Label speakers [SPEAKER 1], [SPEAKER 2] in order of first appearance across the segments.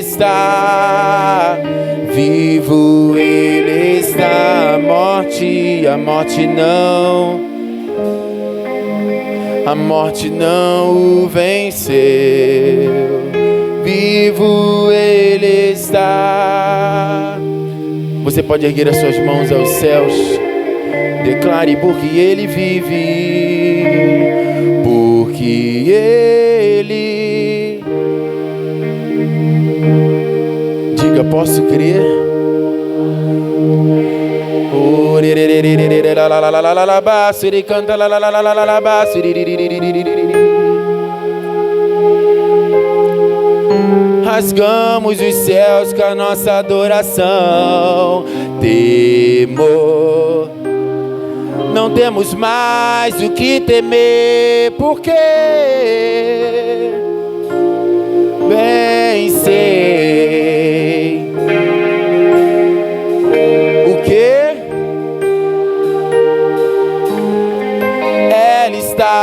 [SPEAKER 1] está, vivo Ele está. A morte não o venceu. Vivo Ele está. Você pode erguer as suas mãos aos céus. Declare: porque Ele vive, porque Ele. Diga: posso crer. Rasgamos os céus com a nossa adoração. Temor, não temos mais o que temer, porque bem sei o que ela está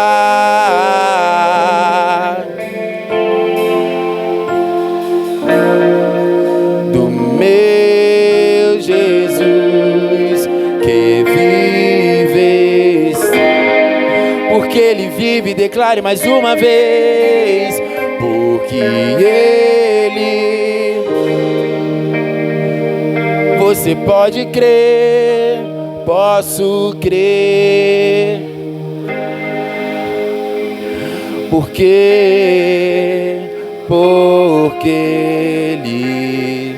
[SPEAKER 1] do meu Jesus que vive está. Porque Ele vive, declare mais uma vez. Porque Ele, você pode crer, posso crer, porque Ele,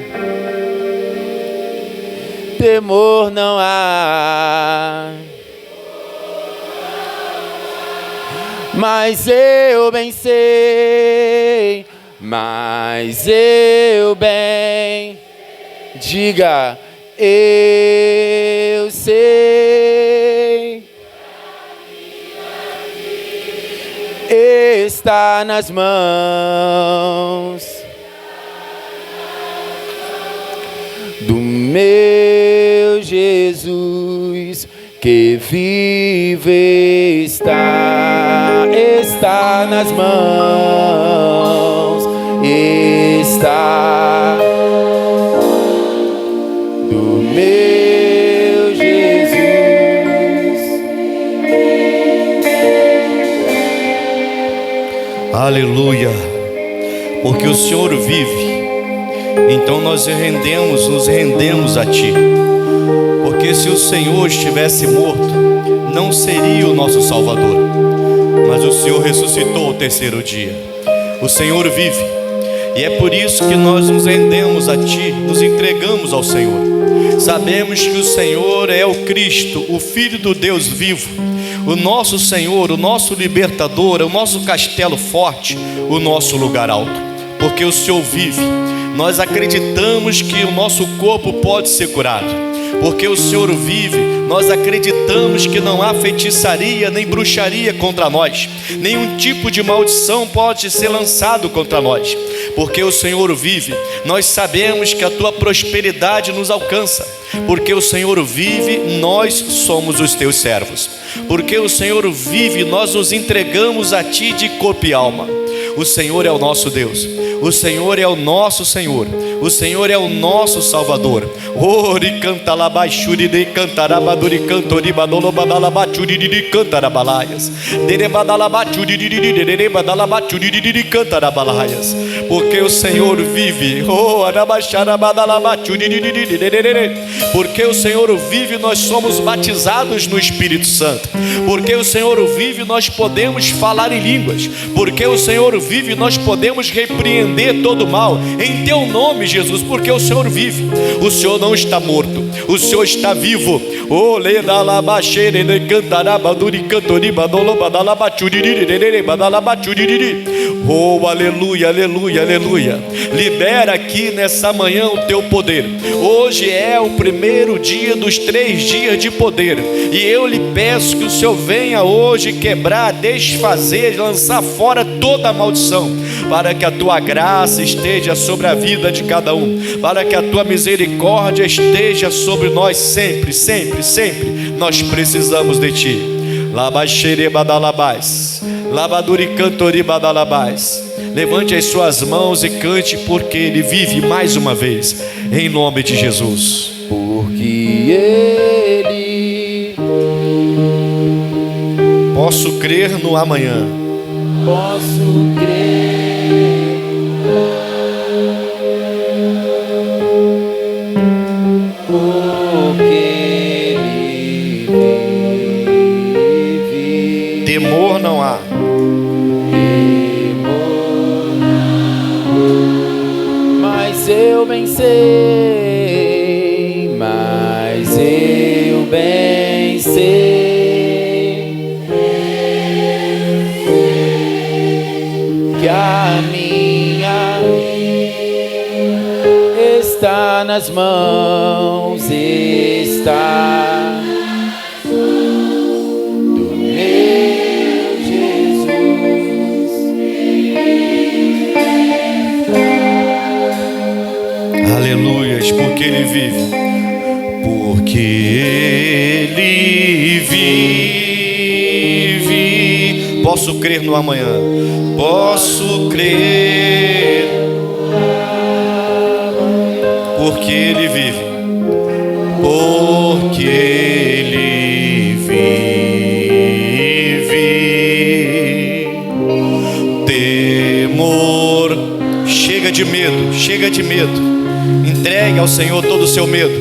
[SPEAKER 1] temor não há. Mas eu bem sei, mas eu bem, diga, eu sei, está nas mãos do meu Jesus que vive está nas mãos, está do meu Jesus.
[SPEAKER 2] Aleluia, porque o Senhor vive, então nós nos rendemos a Ti. Porque se o Senhor estivesse morto, não seria o nosso Salvador, mas o Senhor ressuscitou ao terceiro dia. O Senhor vive, e é por isso que nós nos rendemos a Ti, nos entregamos ao Senhor. Sabemos que o Senhor é o Cristo, o Filho do Deus vivo, o nosso Senhor, o nosso libertador, o nosso castelo forte, o nosso lugar alto. Porque o Senhor vive, nós acreditamos que o nosso corpo pode ser curado. Porque o Senhor vive, nós acreditamos que não há feitiçaria nem bruxaria contra nós. Nenhum tipo de maldição pode ser lançado contra nós. Porque o Senhor vive, nós sabemos que a Tua prosperidade nos alcança. Porque o Senhor vive, nós somos os Teus servos. Porque o Senhor vive, nós nos entregamos a Ti de corpo e alma. O Senhor é o nosso Deus, o Senhor é o nosso Senhor, o Senhor é o nosso Salvador. Ori canta labaixuri de cantarabaduri cantori badolobadalabachuri de cantarabalaias. Derebadalabachuri de badalabachuri de cantarabalaias. Porque o Senhor vive. Oh, arabacharabadalabachuri de. Porque o Senhor vive, nós somos batizados no Espírito Santo. Porque o Senhor vive, nós podemos falar em línguas. Porque o Senhor vive, nós podemos repreender todo mal em Teu nome, Jesus. Porque o Senhor vive, o Senhor não está morto, o Senhor está vivo. Oh, oh, aleluia, aleluia, aleluia. Libera aqui nessa manhã o Teu poder. Hoje é o primeiro dia dos 3 dias de poder, e eu lhe peço que o Senhor venha hoje quebrar, desfazer, lançar fora toda a maldição, para que a Tua graça esteja sobre a vida de cada um, para que a Tua misericórdia esteja sobre nós sempre, sempre, sempre. Nós precisamos de Ti. Labaxere badalabás, labaduri cantori badalabás, Levante as suas mãos e cante, porque Ele vive mais uma vez, em nome de Jesus.
[SPEAKER 1] Porque Ele,
[SPEAKER 2] posso crer no amanhã,
[SPEAKER 1] posso crer, porque Ele vive.
[SPEAKER 2] temor não há.
[SPEAKER 1] Mas eu bem sei, mas eu bem sei que a minha está nas mãos, está do meu Jesus.
[SPEAKER 2] Aleluias, porque Ele vive. Porque Ele vive. Posso crer no amanhã. Posso crer. Porque Ele vive. Porque Ele vive. Temor. Chega de medo, chega de medo. Entregue ao Senhor todo o seu medo.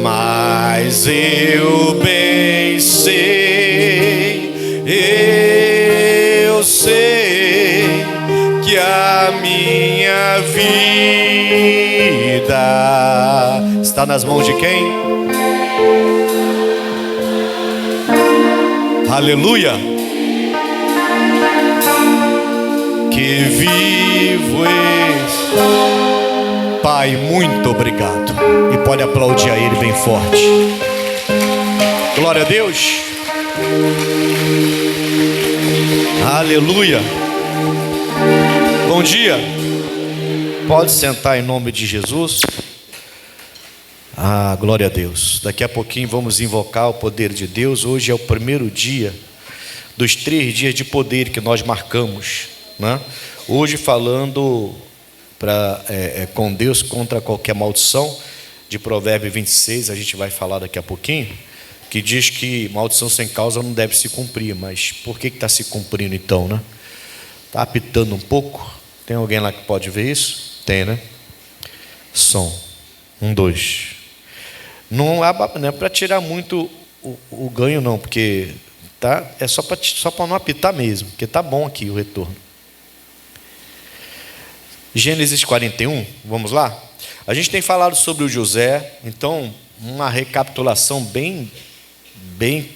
[SPEAKER 2] Mas eu bem sei, eu sei que a minha vida está nas mãos de quem? Aleluia! Que vivo és. Pai, muito obrigado. E pode aplaudir a Ele bem forte. Glória a Deus. Aleluia. Bom dia. Pode sentar em nome de Jesus. Ah, glória a Deus. Daqui a pouquinho vamos invocar o poder de Deus. Hoje é o primeiro dia dos 3 dias de poder que nós marcamos, né? Hoje falando com Deus contra qualquer maldição, de Provérbios 26, a gente vai falar daqui a pouquinho, que diz que maldição sem causa não deve se cumprir. Mas por que está se cumprindo então, né? Está apitando um pouco. Tem alguém lá que pode ver isso? Tem, né? Som 1, 2. Não é para tirar muito o ganho não, porque tá, é só para não apitar mesmo, porque tá bom aqui o retorno. Gênesis 41, vamos lá? A gente tem falado sobre o José, então uma recapitulação bem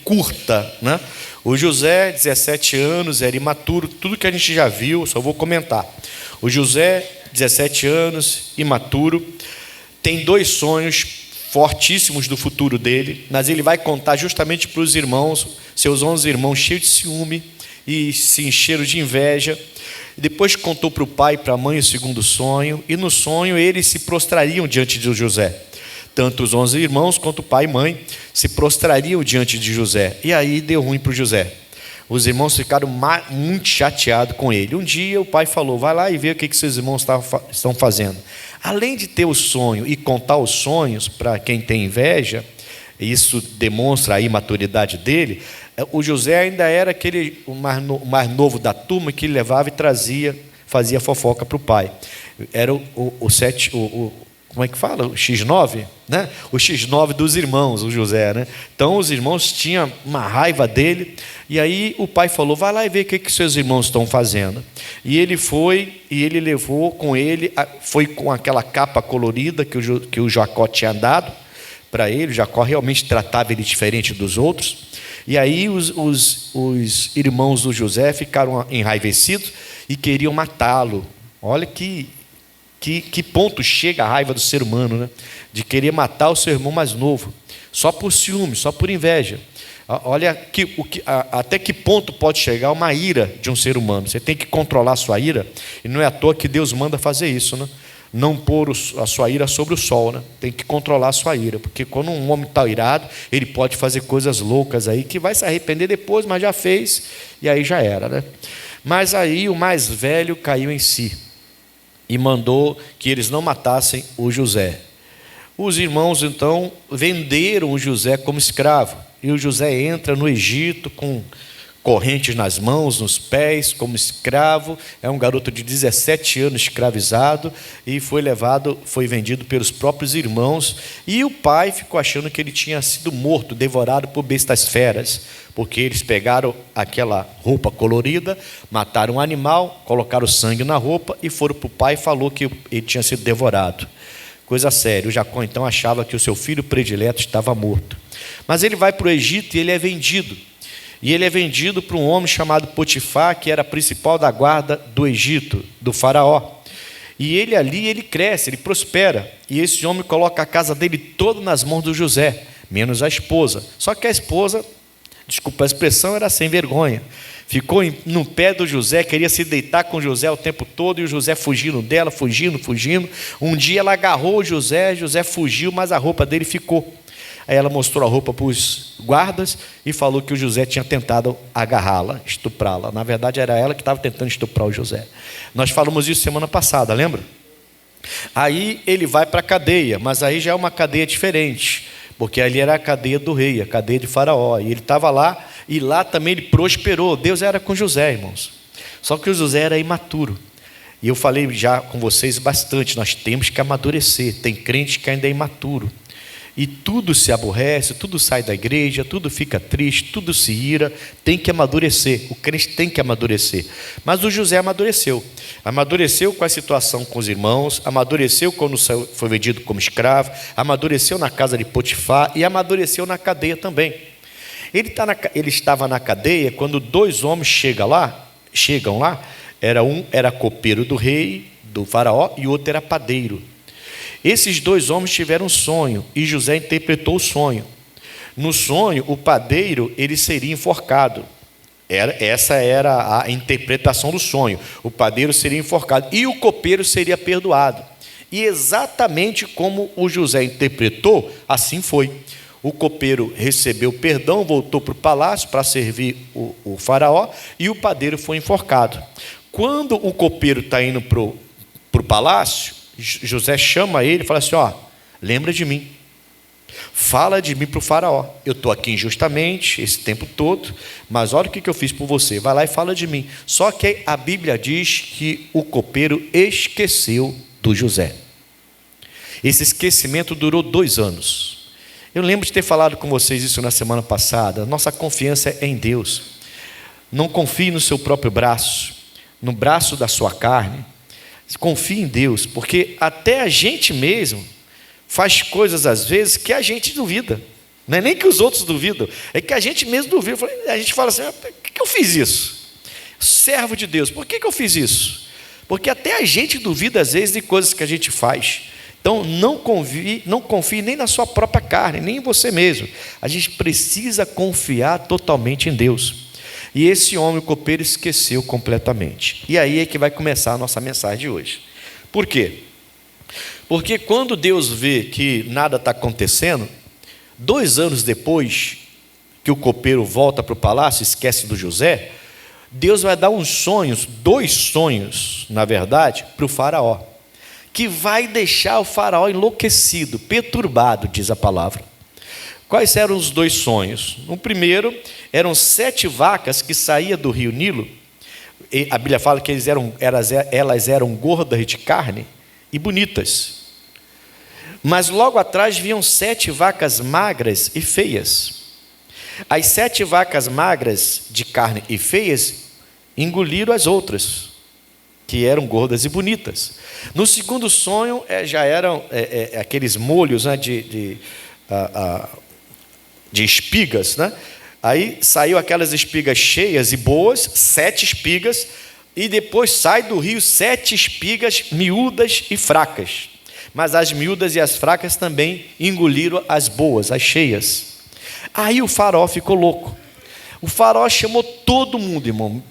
[SPEAKER 2] curta, né? O José, 17 anos, era imaturo, tudo que a gente já viu, só vou comentar. O José, 17 anos, imaturo, tem 2 sonhos fortíssimos do futuro dele, mas ele vai contar justamente para os irmãos, seus 11 irmãos cheios de ciúme e se encheram de inveja. Depois contou para o pai e para a mãe o segundo sonho, e no sonho eles se prostrariam diante de José. Tanto os 11 irmãos quanto o pai e mãe se prostrariam diante de José. E aí deu ruim para o José. Os irmãos ficaram muito chateados com ele. Um dia o pai falou: vai lá e vê o que seus irmãos estão fazendo. Além de ter o sonho e contar os sonhos para quem tem inveja, isso demonstra a imaturidade dele. O José ainda era o mais novo da turma, que levava e trazia, fazia fofoca para o pai. Era como é que fala? O X9, né? O X9 dos irmãos, o José, né? Então os irmãos tinham uma raiva dele, e aí o pai falou: vai lá e vê o que seus irmãos estão fazendo. E ele foi, e ele levou com ele, foi com aquela capa colorida que o Jacó tinha dado para ele. O Jacó realmente tratava ele diferente dos outros. E aí os irmãos do José ficaram enraivecidos e queriam matá-lo. Olha que ponto chega a raiva do ser humano, né? De querer matar o seu irmão mais novo, só por ciúme, só por inveja. Olha até que ponto pode chegar uma ira de um ser humano. Você tem que controlar a sua ira, e não é à toa que Deus manda fazer isso, né? Não pôr a sua ira sobre o sol, né? Tem que controlar a sua ira, porque quando um homem está irado, ele pode fazer coisas loucas aí, que vai se arrepender depois, mas já fez, e aí já era, né? Mas aí o mais velho caiu em si e mandou que eles não matassem o José. Os irmãos então venderam o José como escravo, e o José entra no Egito com correntes nas mãos, nos pés, como escravo. É um garoto de 17 anos escravizado, e foi vendido pelos próprios irmãos, e o pai ficou achando que ele tinha sido morto, devorado por bestas feras, porque eles pegaram aquela roupa colorida, mataram um animal, colocaram sangue na roupa e foram para o pai e falou que ele tinha sido devorado. Coisa séria. O Jacó então achava que o seu filho predileto estava morto. Mas ele vai para o Egito e ele é vendido. E ele é vendido para um homem chamado Potifar, que era principal da guarda do Egito, do faraó. E ele ali, ele cresce, ele prospera. E esse homem coloca a casa dele toda nas mãos do José, menos a esposa. Só que a esposa, desculpa a expressão, era sem vergonha. Ficou no pé do José, queria se deitar com José o tempo todo, e o José fugindo dela, fugindo. Um dia ela agarrou o José fugiu, mas a roupa dele ficou. Aí ela mostrou a roupa para os guardas e falou que o José tinha tentado agarrá-la, estuprá-la. Na verdade, era ela que estava tentando estuprar o José. Nós falamos isso semana passada, lembra? Aí ele vai para a cadeia, mas aí já é uma cadeia diferente, porque ali era a cadeia do rei, a cadeia de Faraó. E ele estava lá, e lá também ele prosperou. Deus era com José, irmãos. Só que o José era imaturo. E eu falei já com vocês bastante, nós temos que amadurecer. Tem crente que ainda é imaturo. E tudo se aborrece, tudo sai da igreja, tudo fica triste, tudo se ira. Tem que amadurecer, o crente tem que amadurecer. Mas o José amadureceu com a situação com os irmãos, amadureceu quando foi vendido como escravo, amadureceu na casa de Potifar e amadureceu na cadeia também. Ele estava na cadeia quando dois homens chegam lá, um era copeiro do rei, do faraó, e o outro era padeiro. Esses dois homens tiveram um sonho, e José interpretou o sonho. No sonho, o padeiro ele seria enforcado. Essa era a interpretação do sonho. O padeiro seria enforcado e o copeiro seria perdoado. E exatamente como o José interpretou, assim foi. O copeiro recebeu perdão, voltou para o palácio para servir o faraó, e o padeiro foi enforcado. Quando o copeiro está indo para o palácio, José chama ele e fala assim: lembra de mim, fala de mim para o faraó. Eu estou aqui injustamente esse tempo todo, mas olha o que eu fiz por você, vai lá e fala de mim. Só que a Bíblia diz que o copeiro esqueceu do José. Esse esquecimento durou 2 anos. Eu lembro de ter falado com vocês isso na semana passada. Nossa confiança é em Deus. Não confie no seu próprio braço, no braço da sua carne. Confie em Deus, porque até a gente mesmo faz coisas às vezes que a gente duvida. Não é nem que os outros duvidam, é que a gente mesmo duvida. A gente fala assim: por que eu fiz isso? Servo de Deus, por que eu fiz isso? Porque até a gente duvida às vezes de coisas que a gente faz. Então não confie nem na sua própria carne, nem em você mesmo. A gente precisa confiar totalmente em Deus. E esse homem, o copeiro, esqueceu completamente. E aí é que vai começar a nossa mensagem de hoje. Por quê? Porque quando Deus vê que nada está acontecendo, 2 anos depois que o copeiro volta para o palácio, esquece do José, Deus vai dar 2 sonhos, na verdade, para o faraó, que vai deixar o faraó enlouquecido, perturbado, diz a palavra. Quais eram os 2 sonhos? No primeiro, eram 7 vacas que saíam do rio Nilo. E a Bíblia fala que elas eram gordas de carne e bonitas. Mas logo atrás vinham 7 vacas magras e feias. As 7 vacas magras de carne e feias engoliram as outras, que eram gordas e bonitas. No segundo sonho, já eram aqueles molhos, né, de espigas, né? Aí saiu aquelas espigas cheias e boas, 7 espigas, e depois sai do rio 7 espigas miúdas e fracas. Mas as miúdas e as fracas também engoliram as boas, as cheias. Aí o faraó ficou louco. O faraó chamou todo mundo, irmão,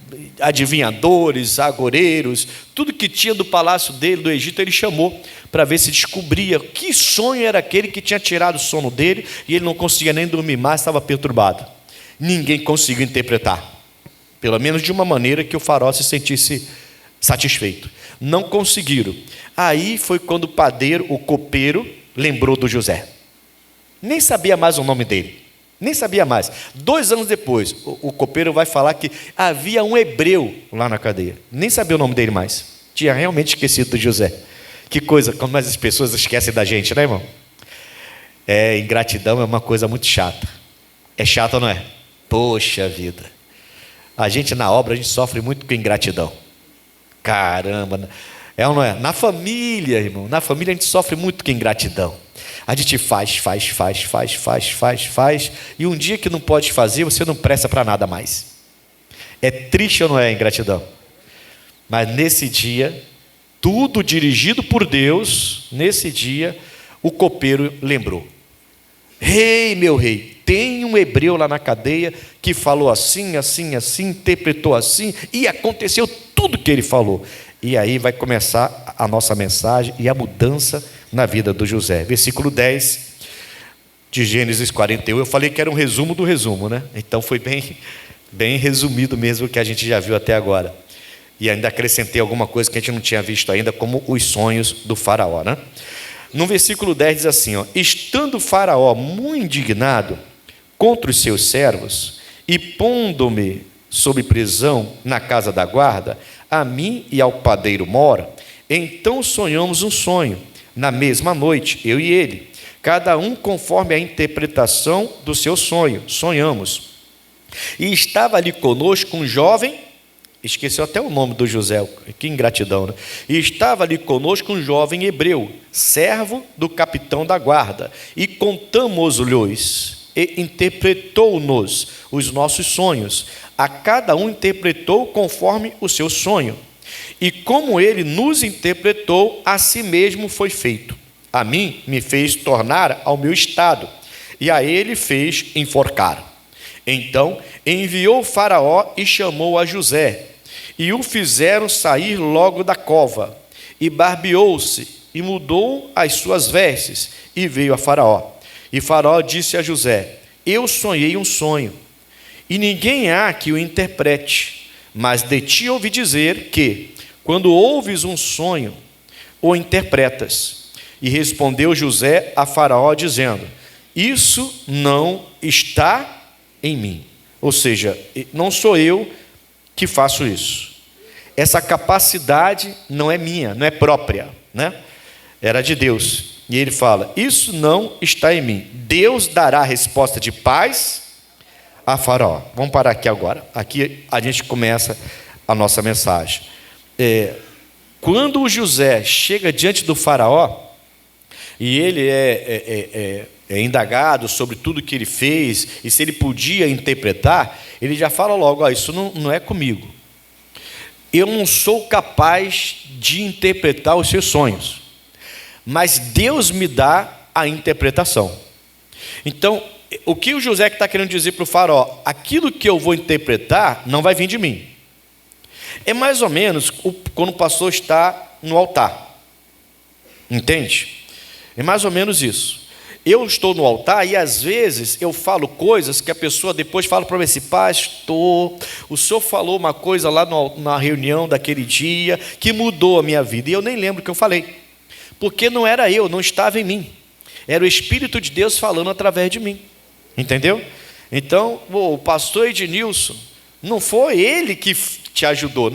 [SPEAKER 2] adivinhadores, agoureiros, tudo que tinha do palácio dele, do Egito, ele chamou para ver se descobria que sonho era aquele que tinha tirado o sono dele, e ele não conseguia nem dormir mais, estava perturbado. Ninguém conseguiu interpretar. pelo menos de uma maneira que o faraó se sentisse satisfeito. Não conseguiram. Aí foi quando o padeiro, o copeiro, lembrou do José. Nem sabia mais o nome dele. Nem sabia mais. 2 anos depois, o copeiro vai falar que havia um hebreu lá na cadeia. Nem sabia o nome dele mais. Tinha realmente esquecido do José. Que coisa, como as pessoas esquecem da gente, né, irmão? Ingratidão é uma coisa muito chata. É chato ou não é? Poxa vida. A gente na obra, a gente sofre muito com ingratidão. Caramba. É ou não é? Na família, irmão. Na família a gente sofre muito com ingratidão. A gente faz. E um dia que não pode fazer, você não presta para nada mais. É triste ou não é a ingratidão? Mas nesse dia, tudo dirigido por Deus, nesse dia, o copeiro lembrou. Rei, meu rei, tem um hebreu lá na cadeia que falou assim, interpretou assim, e aconteceu tudo que ele falou. E aí vai começar a nossa mensagem e a mudança na vida do José. Versículo 10 de Gênesis 41. Eu falei que era um resumo do resumo, né? Então foi bem resumido mesmo o que a gente já viu até agora. E ainda acrescentei alguma coisa que a gente não tinha visto ainda, como os sonhos do faraó, né? No versículo 10 diz assim, estando o faraó muito indignado contra os seus servos e pondo-me sob prisão na casa da guarda, a mim e ao padeiro Mora, então sonhamos um sonho, na mesma noite, eu e ele, cada um conforme a interpretação do seu sonho, sonhamos. E estava ali conosco um jovem, esqueceu até o nome do José, que ingratidão, né? E estava ali conosco um jovem hebreu, servo do capitão da guarda, e contamos-lhes, e interpretou-nos os nossos sonhos, a cada um interpretou conforme o seu sonho, e como ele nos interpretou, a si mesmo foi feito. A mim me fez tornar ao meu estado, e a ele fez enforcar. Então enviou o faraó e chamou a José, e o fizeram sair logo da cova, e barbeou-se, e mudou as suas vestes, e veio a faraó. E faraó disse a José, eu sonhei um sonho, e ninguém há que o interprete, mas de ti ouvi dizer que, quando ouves um sonho, o interpretas. E respondeu José a faraó, dizendo, isso não está em mim. Ou seja, não sou eu que faço isso. Essa capacidade não é minha, não é própria, né? Era de Deus. E ele fala, isso não está em mim. Deus dará a resposta de paz a faraó. Vamos parar aqui agora. Aqui a gente começa a nossa mensagem. Quando o José chega diante do faraó, e ele é indagado sobre tudo que ele fez, e se ele podia interpretar, ele já fala logo, isso não é comigo. Eu não sou capaz de interpretar os seus sonhos, mas Deus me dá a interpretação. Então, o que o José está querendo dizer para o faraó? Aquilo que eu vou interpretar não vai vir de mim. É mais ou menos quando o pastor está no altar. Entende? É mais ou menos isso. Eu estou no altar e às vezes eu falo coisas que a pessoa depois fala para mim assim, pastor, o senhor falou uma coisa lá na reunião daquele dia que mudou a minha vida. E eu nem lembro o que eu falei. Porque não era eu, não estava em mim. Era o Espírito de Deus falando através de mim. Entendeu? Então, o pastor Ednilson, não foi ele que te ajudou.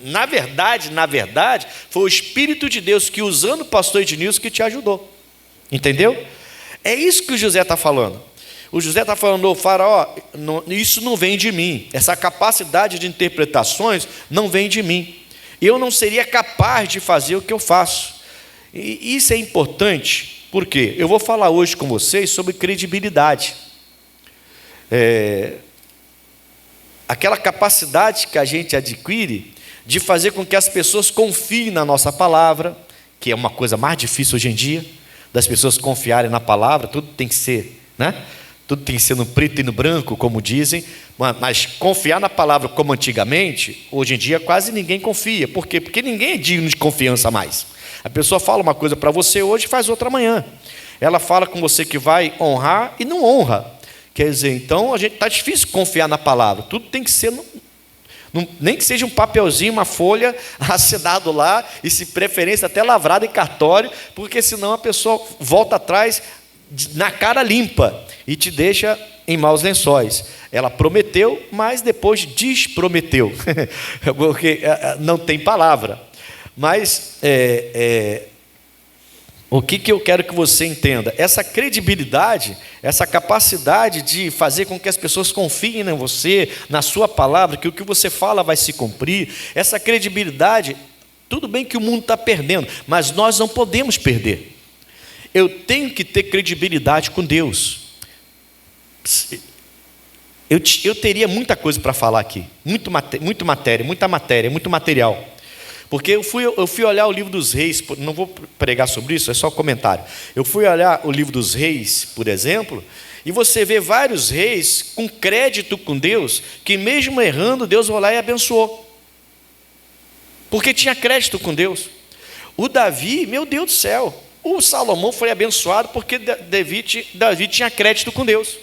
[SPEAKER 2] Na verdade, foi o Espírito de Deus que, usando o pastor Ednilson, que te ajudou. Entendeu? É isso que o José está falando. O José está falando, ô faraó, isso não vem de mim. Essa capacidade de interpretações não vem de mim. Eu não seria capaz de fazer o que eu faço. E isso é importante, porque eu vou falar hoje com vocês sobre credibilidade. Aquela capacidade que a gente adquire de fazer com que as pessoas confiem na nossa palavra, que é uma coisa mais difícil hoje em dia, das pessoas confiarem na palavra, tudo tem que ser, né? Tudo tem que ser no preto e no branco, como dizem, mas confiar na palavra como antigamente, hoje em dia quase ninguém confia. Por quê? Porque ninguém é digno de confiança mais. A pessoa fala uma coisa para você hoje e faz outra amanhã. Ela fala com você que vai honrar e não honra. Quer dizer, então a gente está difícil confiar na palavra. Tudo tem que ser Nem que seja um papelzinho, uma folha assinado lá, e se preferência até lavrado em cartório, porque senão a pessoa volta atrás na cara limpa e te deixa em maus lençóis. Ela prometeu, mas depois desprometeu, porque não tem palavra. Mas o que eu quero que você entenda? Essa credibilidade, essa capacidade de fazer com que as pessoas confiem em você, na sua palavra, que o que você fala vai se cumprir, essa credibilidade, tudo bem que o mundo está perdendo, mas nós não podemos perder. Eu tenho que ter credibilidade com Deus. Eu teria muita coisa para falar aqui, muito material. Porque eu fui olhar o livro dos reis, não vou pregar sobre isso, é só comentário. Eu fui olhar o livro dos reis, por exemplo, e você vê vários reis com crédito com Deus, que mesmo errando, Deus foi lá e abençoou. Porque tinha crédito com Deus. O Davi, meu Deus do céu, o Salomão foi abençoado porque Davi tinha crédito com Deus.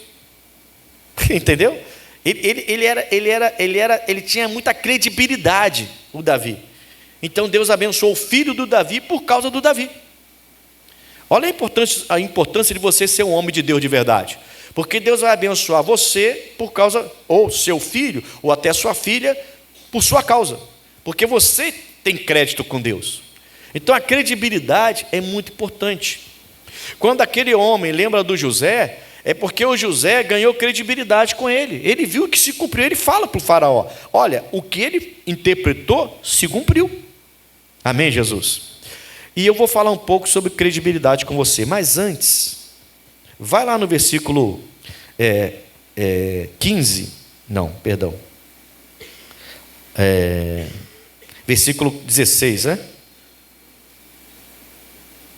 [SPEAKER 2] Entendeu? Ele tinha muita credibilidade, o Davi. Então Deus abençoou o filho do Davi por causa do Davi. Olha a importância de você ser um homem de Deus de verdade. Porque Deus vai abençoar você por causa, ou seu filho, ou até sua filha, por sua causa. Porque você tem crédito com Deus. Então a credibilidade é muito importante. Quando aquele homem lembra do José, é porque o José ganhou credibilidade com ele. Ele viu que se cumpriu, ele fala para o faraó: olha, o que ele interpretou se cumpriu. Amém, Jesus? E eu vou falar um pouco sobre credibilidade com você, mas antes, vai lá no versículo 15, não, perdão, versículo 16, né?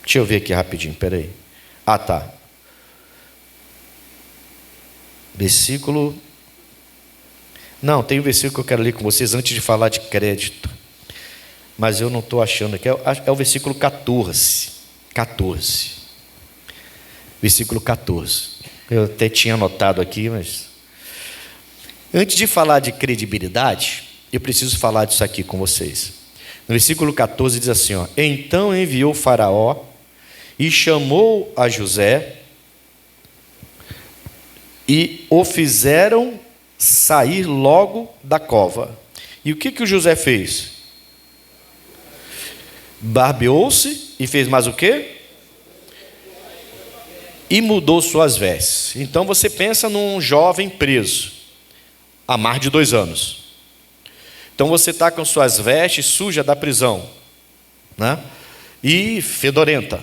[SPEAKER 2] Deixa eu ver aqui rapidinho, peraí. Ah, tá. Versículo... Não, tem um versículo que eu quero ler com vocês antes de falar de crédito. Mas eu não estou achando aqui. É o versículo 14. Versículo 14. Eu até tinha anotado aqui, mas... Antes de falar de credibilidade, eu preciso falar disso aqui com vocês. No versículo 14 diz assim, ó: então enviou o Faraó e chamou a José e o fizeram sair logo da cova. E o que o José fez? Barbeou-se e fez mais o quê? E mudou suas vestes. Então você pensa num jovem preso há mais de 2 anos. Então você está com suas vestes sujas da prisão, né? E fedorenta.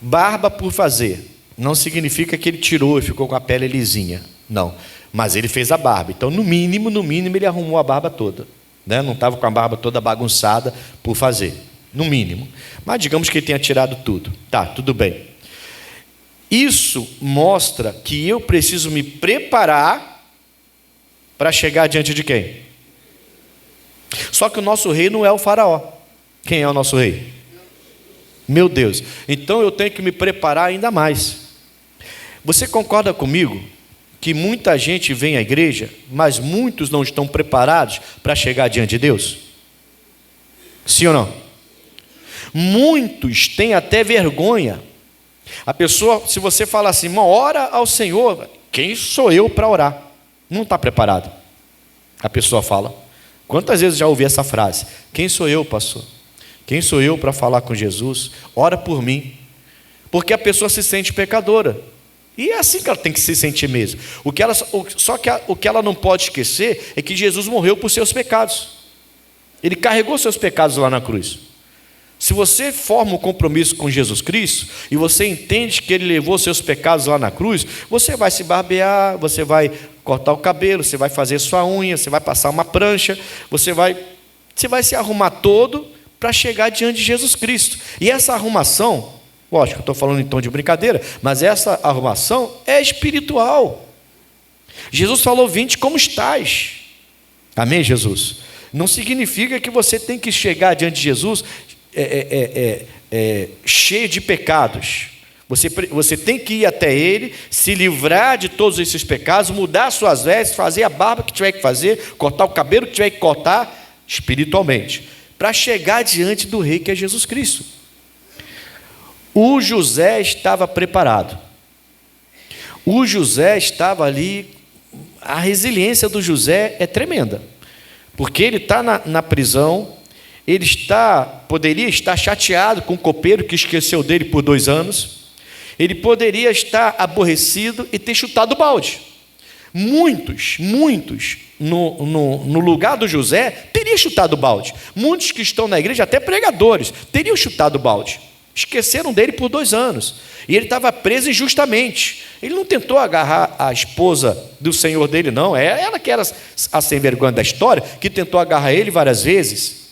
[SPEAKER 2] Barba por fazer. Não significa que ele tirou e ficou com a pele lisinha. Não. Mas ele fez a barba. Então, no mínimo, ele arrumou a barba toda, né? Não estava com a barba toda bagunçada por fazer. No mínimo. Mas digamos que ele tenha tirado tudo. Tá, tudo bem. Isso mostra que eu preciso me preparar para chegar diante de quem? Só que o nosso rei não é o Faraó. Quem é o nosso rei? Meu Deus. Então eu tenho que me preparar ainda mais. Você concorda comigo que muita gente vem à igreja, mas muitos não estão preparados para chegar diante de Deus? Sim ou não? Muitos têm até vergonha. A pessoa, se você falar assim, ora ao Senhor, quem sou eu para orar? Não está preparado. A pessoa fala. Quantas vezes já ouvi essa frase? Quem sou eu, pastor? Quem sou eu para falar com Jesus? Ora por mim. Porque a pessoa se sente pecadora. E é assim que ela tem que se sentir mesmo. Só que o que ela não pode esquecer é que Jesus morreu por seus pecados. Ele carregou seus pecados lá na cruz. Se você forma um compromisso com Jesus Cristo e você entende que Ele levou seus pecados lá na cruz, você vai se barbear, você vai cortar o cabelo, você vai fazer sua unha, você vai passar uma prancha, você vai se arrumar todo para chegar diante de Jesus Cristo. E essa arrumação, lógico, eu estou falando em tom de brincadeira, mas essa arrumação é espiritual. Jesus falou: vinde como estás. Amém, Jesus? Não significa que você tem que chegar diante de Jesus cheio de pecados. Você tem que ir até ele, se livrar de todos esses pecados, mudar suas vestes, fazer a barba que tiver que fazer, cortar o cabelo que tiver que cortar, espiritualmente, para chegar diante do rei que é Jesus Cristo. O José estava preparado. O José estava ali. A resiliência do José é tremenda, porque ele está na prisão, ele poderia estar chateado com o copeiro que esqueceu dele por 2 anos, ele poderia estar aborrecido e ter chutado o balde. Muitos no lugar do José teriam chutado o balde. Muitos que estão na igreja, até pregadores, teriam chutado o balde. Esqueceram dele por 2 anos. E ele estava preso injustamente. Ele não tentou agarrar a esposa do senhor dele, não. É ela que era a sem vergonha da história, que tentou agarrar ele várias vezes.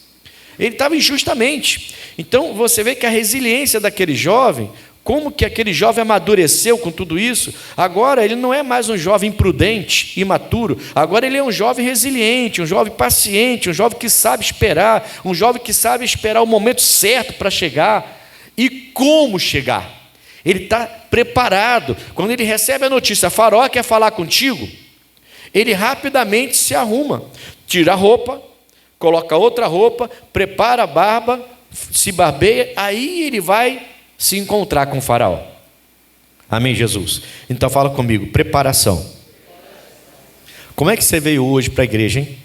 [SPEAKER 2] Ele estava injustamente. Então você vê que a resiliência daquele jovem, como que aquele jovem amadureceu com tudo isso. Agora ele não é mais um jovem imprudente, imaturo. Agora ele é um jovem resiliente, um jovem paciente, um jovem que sabe esperar, um jovem que sabe esperar o momento certo para chegar. E como chegar? Ele está preparado. Quando ele recebe a notícia, Faraó quer falar contigo, ele rapidamente se arruma, tira a roupa, coloca outra roupa, prepara a barba, se barbeia, aí ele vai se encontrar com o Faraó. Amém, Jesus? Então fala comigo, preparação. Como é que você veio hoje para a igreja, hein?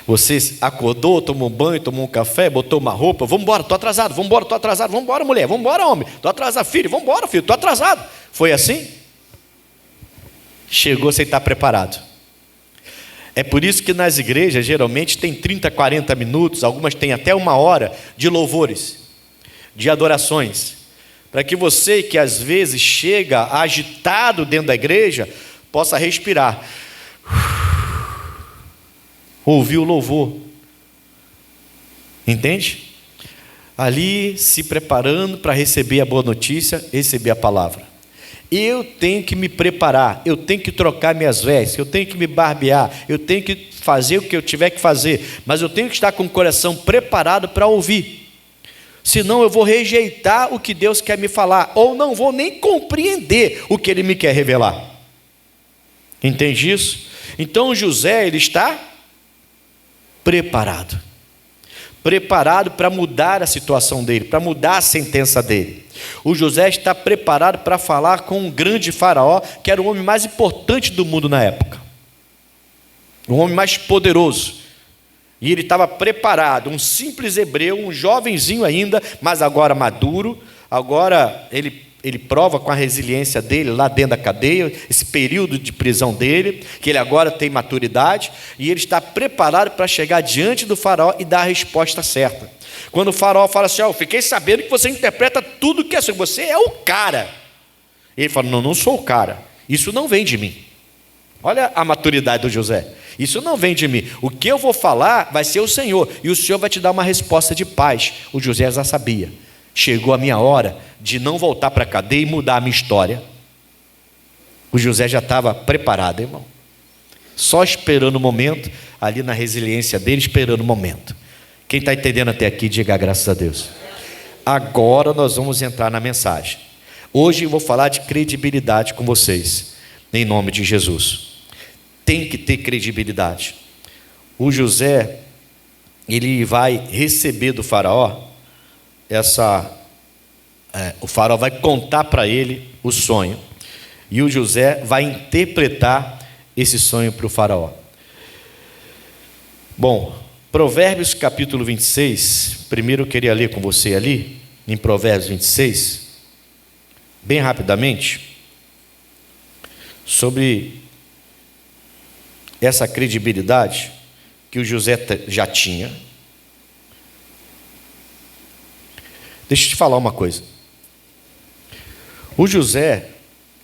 [SPEAKER 2] Você acordou, tomou um banho, tomou um café, botou uma roupa, vamos embora, estou atrasado, vamos embora, mulher, vamos embora, homem, estou atrasado, filho, vamos embora, filho, estou atrasado. Foi assim? Chegou sem estar preparado. É por isso que nas igrejas geralmente tem 30, 40 minutos, algumas têm até 1 hora de louvores, de adorações, para que você que às vezes chega agitado dentro da igreja, possa respirar, ouvir o louvor, entende? Ali se preparando para receber a boa notícia, receber a palavra. Eu tenho que me preparar, eu tenho que trocar minhas vestes, eu tenho que me barbear, eu tenho que fazer o que eu tiver que fazer, mas eu tenho que estar com o coração preparado para ouvir, senão eu vou rejeitar o que Deus quer me falar, ou não vou nem compreender o que Ele me quer revelar. Entende isso? Então José, ele está preparado para mudar a situação dele, para mudar a sentença dele. O José está preparado para falar com um grande faraó, que era o homem mais importante do mundo na época, o homem mais poderoso, e ele estava preparado, um simples hebreu, um jovenzinho ainda, mas agora maduro. Agora ele prova com a resiliência dele lá dentro da cadeia, esse período de prisão dele, que ele agora tem maturidade, e ele está preparado para chegar diante do faraó e dar a resposta certa. Quando o faraó fala assim, eu fiquei sabendo que você interpreta tudo que é assim, você é o cara. Ele fala, não sou o cara, isso não vem de mim. Olha a maturidade do José, isso não vem de mim, o que eu vou falar vai ser o Senhor, e o Senhor vai te dar uma resposta de paz. O José já sabia, chegou a minha hora de não voltar para a cadeia e mudar a minha história. O José já estava preparado, irmão, só esperando o momento, ali na resiliência dele, esperando o momento. Quem está entendendo até aqui, diga graças a Deus. Agora nós vamos entrar na mensagem. Hoje eu vou falar de credibilidade com vocês, em nome de Jesus. Tem que ter credibilidade. O José, ele vai receber do faraó o faraó vai contar para ele o sonho, e o José vai interpretar esse sonho para o faraó. Bom, Provérbios capítulo 26, primeiro eu queria ler com você ali, em Provérbios 26, bem rapidamente, sobre essa credibilidade que o José já tinha. Deixa eu te falar uma coisa. O José,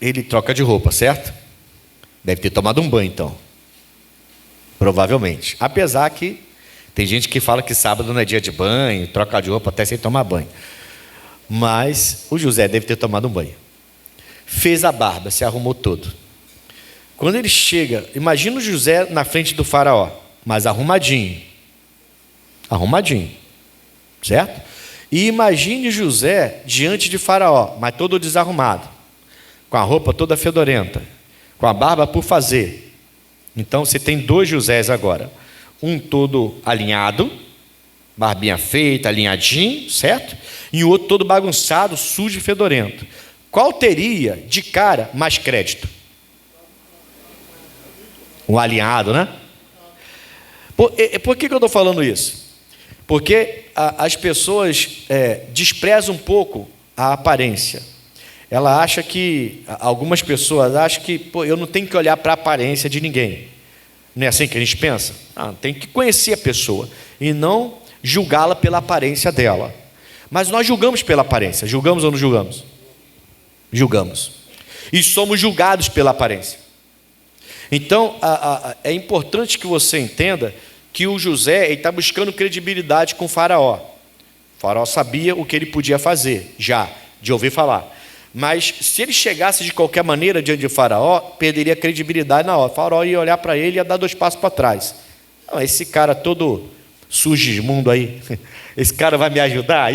[SPEAKER 2] ele troca de roupa, certo? Deve ter tomado um banho então, provavelmente. Apesar que tem gente que fala que sábado não é dia de banho, troca de roupa até sem tomar banho. Mas o José deve ter tomado um banho. Fez a barba, se arrumou todo. Quando ele chega, imagina o José na frente do faraó, mas arrumadinho, certo? E imagine José diante de Faraó, mas todo desarrumado, com a roupa toda fedorenta, com a barba por fazer. Então você tem dois Josés agora, um todo alinhado, barbinha feita, alinhadinho, certo? E o outro todo bagunçado, sujo e fedorento. Qual teria de cara mais crédito? Um alinhado, né? Por que eu estou falando isso? Porque as pessoas desprezam um pouco a aparência. Ela acha que, algumas pessoas acham que eu não tenho que olhar para a aparência de ninguém. Não é assim que a gente pensa? Tem que conhecer a pessoa e não julgá-la pela aparência dela. Mas nós julgamos pela aparência. Julgamos ou não julgamos? Julgamos. E somos julgados pela aparência. Então, é importante que você entenda que o José está buscando credibilidade com o Faraó. O Faraó sabia o que ele podia fazer, já, de ouvir falar. Mas se ele chegasse de qualquer maneira diante de Faraó, perderia credibilidade na hora. O Faraó ia olhar para ele e ia dar 2 passos para trás. Esse cara todo sujo de mundo aí, esse cara vai me ajudar?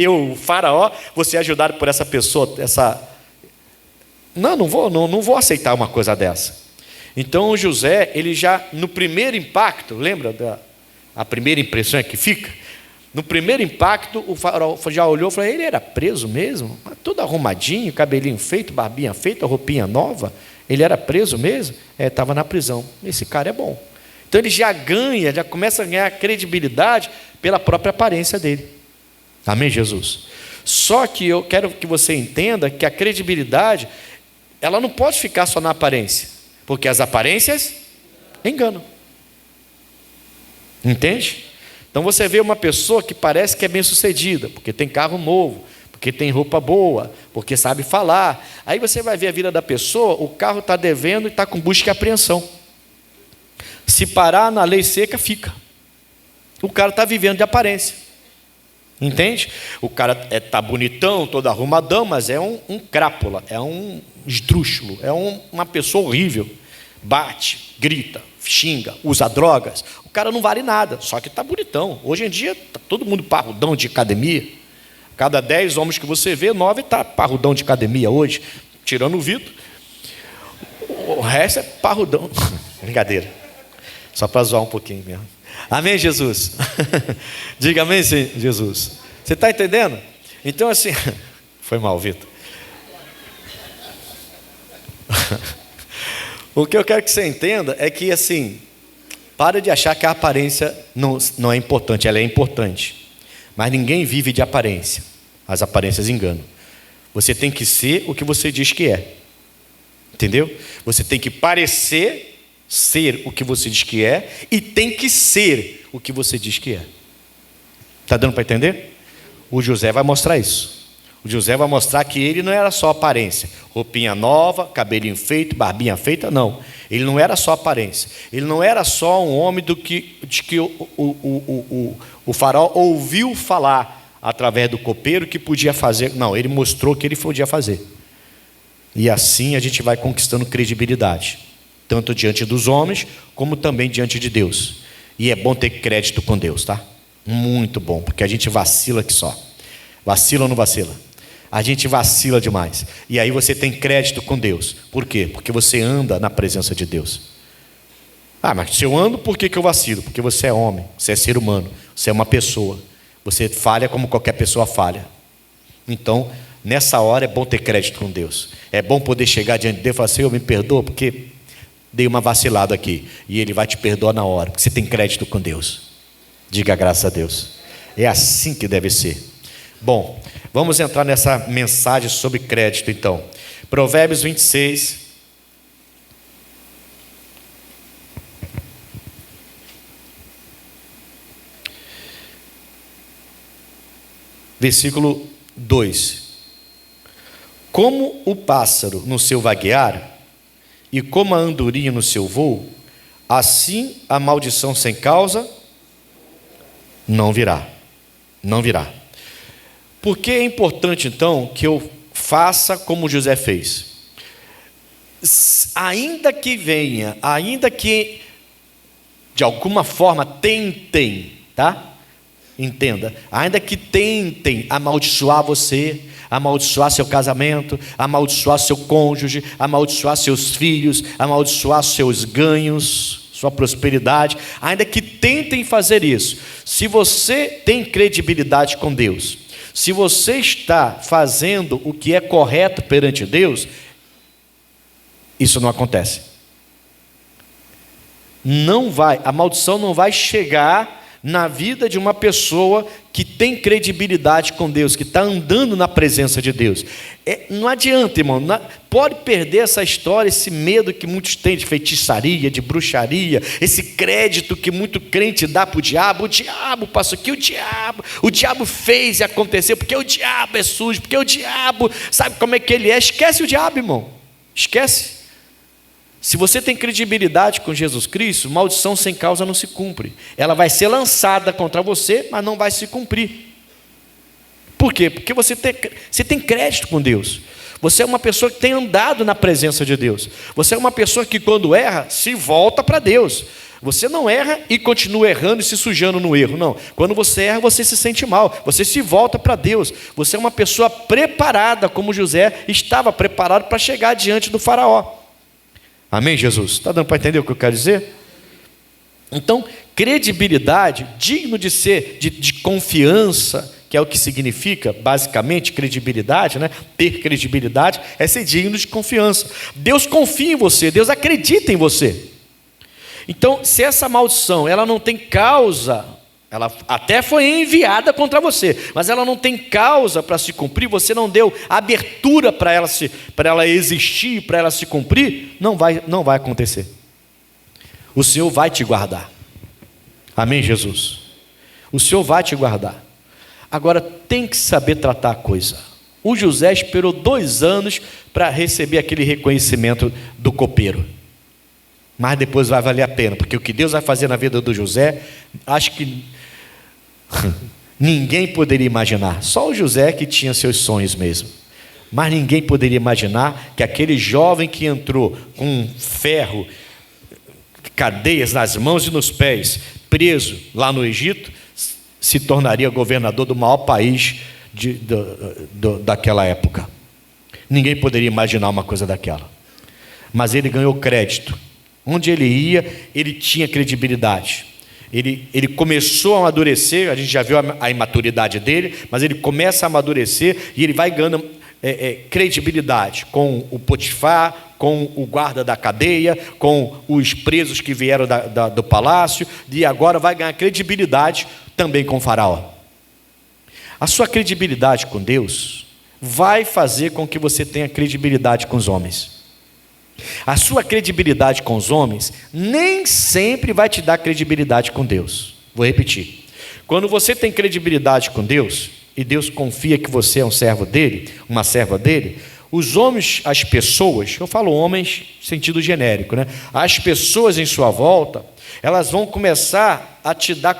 [SPEAKER 2] O Faraó, vou ser ajudado por essa pessoa, Não vou aceitar uma coisa dessa. Então o José, ele já, no primeiro impacto, lembra a primeira impressão que fica? No primeiro impacto, o Faraó já olhou e falou, ele era preso mesmo? Todo arrumadinho, cabelinho feito, barbinha feita, roupinha nova, ele era preso mesmo? Estava na prisão. Esse cara é bom. Então ele já começa a ganhar credibilidade pela própria aparência dele. Amém, Jesus? Só que eu quero que você entenda que a credibilidade, ela não pode ficar só na aparência, porque as aparências enganam. Entende? Então você vê uma pessoa que parece que é bem sucedida, porque tem carro novo, porque tem roupa boa, porque sabe falar. Aí você vai ver a vida da pessoa, o carro está devendo e está com busca e apreensão. Se parar na lei seca, fica. O cara está vivendo de aparência. Entende? O cara está bonitão, todo arrumadão, mas é um crápula, é um esdrúxulo, é uma pessoa horrível. Bate, grita, xinga, usa drogas. O cara não vale nada, só que está bonitão. Hoje em dia está todo mundo parrudão de academia. Cada 10 homens que você vê, 9 está parrudão de academia hoje, tirando o Vitor. O resto é parrudão. Brincadeira. Só para zoar um pouquinho mesmo. Amém, Jesus? Diga amém, Jesus. Você está entendendo? Então assim, foi mal, Vitor. O que eu quero que você entenda é que assim, para de achar que a aparência não é importante, ela é importante. Mas ninguém vive de aparência. As aparências enganam. Você tem que ser o que você diz que é. Entendeu? Você tem que parecer ser o que você diz que é e tem que ser o que você diz que é. Está dando para entender? O José vai mostrar isso. O José vai mostrar que ele não era só aparência, roupinha nova, cabelinho feito, barbinha feita, não. Ele não era só aparência. Ele não era só um homem de que o faraó ouviu falar através do copeiro que podia fazer. Não, ele mostrou que ele podia fazer. E assim a gente vai conquistando credibilidade, tanto diante dos homens, como também diante de Deus. E é bom ter crédito com Deus, tá? Muito bom, porque a gente vacila que só. Vacila ou não vacila? A gente vacila demais. E aí você tem crédito com Deus. Por quê? Porque você anda na presença de Deus. Mas se eu ando, por que eu vacilo? Porque você é homem, você é ser humano, você é uma pessoa. Você falha como qualquer pessoa falha. Então, nessa hora é bom ter crédito com Deus. É bom poder chegar diante de Deus e falar, Senhor, me perdoa, porque dei uma vacilada aqui. E Ele vai te perdoar na hora, porque você tem crédito com Deus. Diga graças a Deus. É assim que deve ser. Bom, vamos entrar nessa mensagem sobre crédito então. Provérbios 26. Versículo 2. Como o pássaro no seu vaguear, e como a andorinha no seu voo, assim a maldição sem causa não virá. Não virá. Por que é importante, então, que eu faça como José fez? Ainda que venha, ainda que de alguma forma tentem, tá? entenda, ainda que tentem amaldiçoar você, amaldiçoar seu casamento, amaldiçoar seu cônjuge, amaldiçoar seus filhos, amaldiçoar seus ganhos, sua prosperidade, ainda que tentem fazer isso, se você tem credibilidade com Deus, se você está fazendo o que é correto perante Deus, isso não acontece. Não vai, a maldição não vai chegar na vida de uma pessoa que tem credibilidade com Deus, que está andando na presença de Deus. Não adianta, irmão, pode perder essa história, esse medo que muitos têm de feitiçaria, de bruxaria, esse crédito que muito crente dá para o diabo passou aqui, o diabo fez e aconteceu, porque o diabo é sujo, porque o diabo sabe como é que ele é. Esquece o diabo, irmão, esquece. Se você tem credibilidade com Jesus Cristo, maldição sem causa não se cumpre. Ela vai ser lançada contra você, mas não vai se cumprir. Por quê? Porque você tem crédito com Deus. Você é uma pessoa que tem andado na presença de Deus. Você é uma pessoa que, quando erra, se volta para Deus. Você não erra e continua errando e se sujando no erro, não. Quando você erra, você se sente mal, você se volta para Deus. Você é uma pessoa preparada, como José estava preparado para chegar diante do faraó. Amém, Jesus? Está dando para entender o que eu quero dizer? Então, credibilidade, digno de ser, de confiança, que é o que significa, basicamente, credibilidade, né? Ter credibilidade é ser digno de confiança. Deus confia em você, Deus acredita em você. Então, se essa maldição, ela não tem causa, ela até foi enviada contra você, mas ela não tem causa para se cumprir, você não deu abertura para ela existir, para ela se cumprir, não vai acontecer. O Senhor vai te guardar. Amém, Jesus? O Senhor vai te guardar. Agora, tem que saber tratar a coisa. O José esperou 2 anos para receber aquele reconhecimento do copeiro. Mas depois vai valer a pena, porque o que Deus vai fazer na vida do José, acho que ninguém poderia imaginar. Só o José que tinha seus sonhos mesmo. Mas ninguém poderia imaginar que aquele jovem que entrou com ferro, cadeias nas mãos e nos pés, preso lá no Egito, se tornaria governador do maior país daquela época. Ninguém poderia imaginar uma coisa daquela. Mas ele ganhou crédito. Onde ele ia, ele tinha credibilidade. Ele começou a amadurecer, a gente já viu a imaturidade dele, mas ele começa a amadurecer e ele vai ganhando credibilidade com o Potifar, com o guarda da cadeia, com os presos que vieram do palácio, e agora vai ganhar credibilidade também com o faraó. A sua credibilidade com Deus vai fazer com que você tenha credibilidade com os homens. A sua credibilidade com os homens nem sempre vai te dar credibilidade com Deus. Vou repetir. Quando você tem credibilidade com Deus, e Deus confia que você é um servo dele, uma serva dele, os homens, as pessoas, eu falo homens em sentido genérico, né? As pessoas em sua volta, elas vão começar a te dar,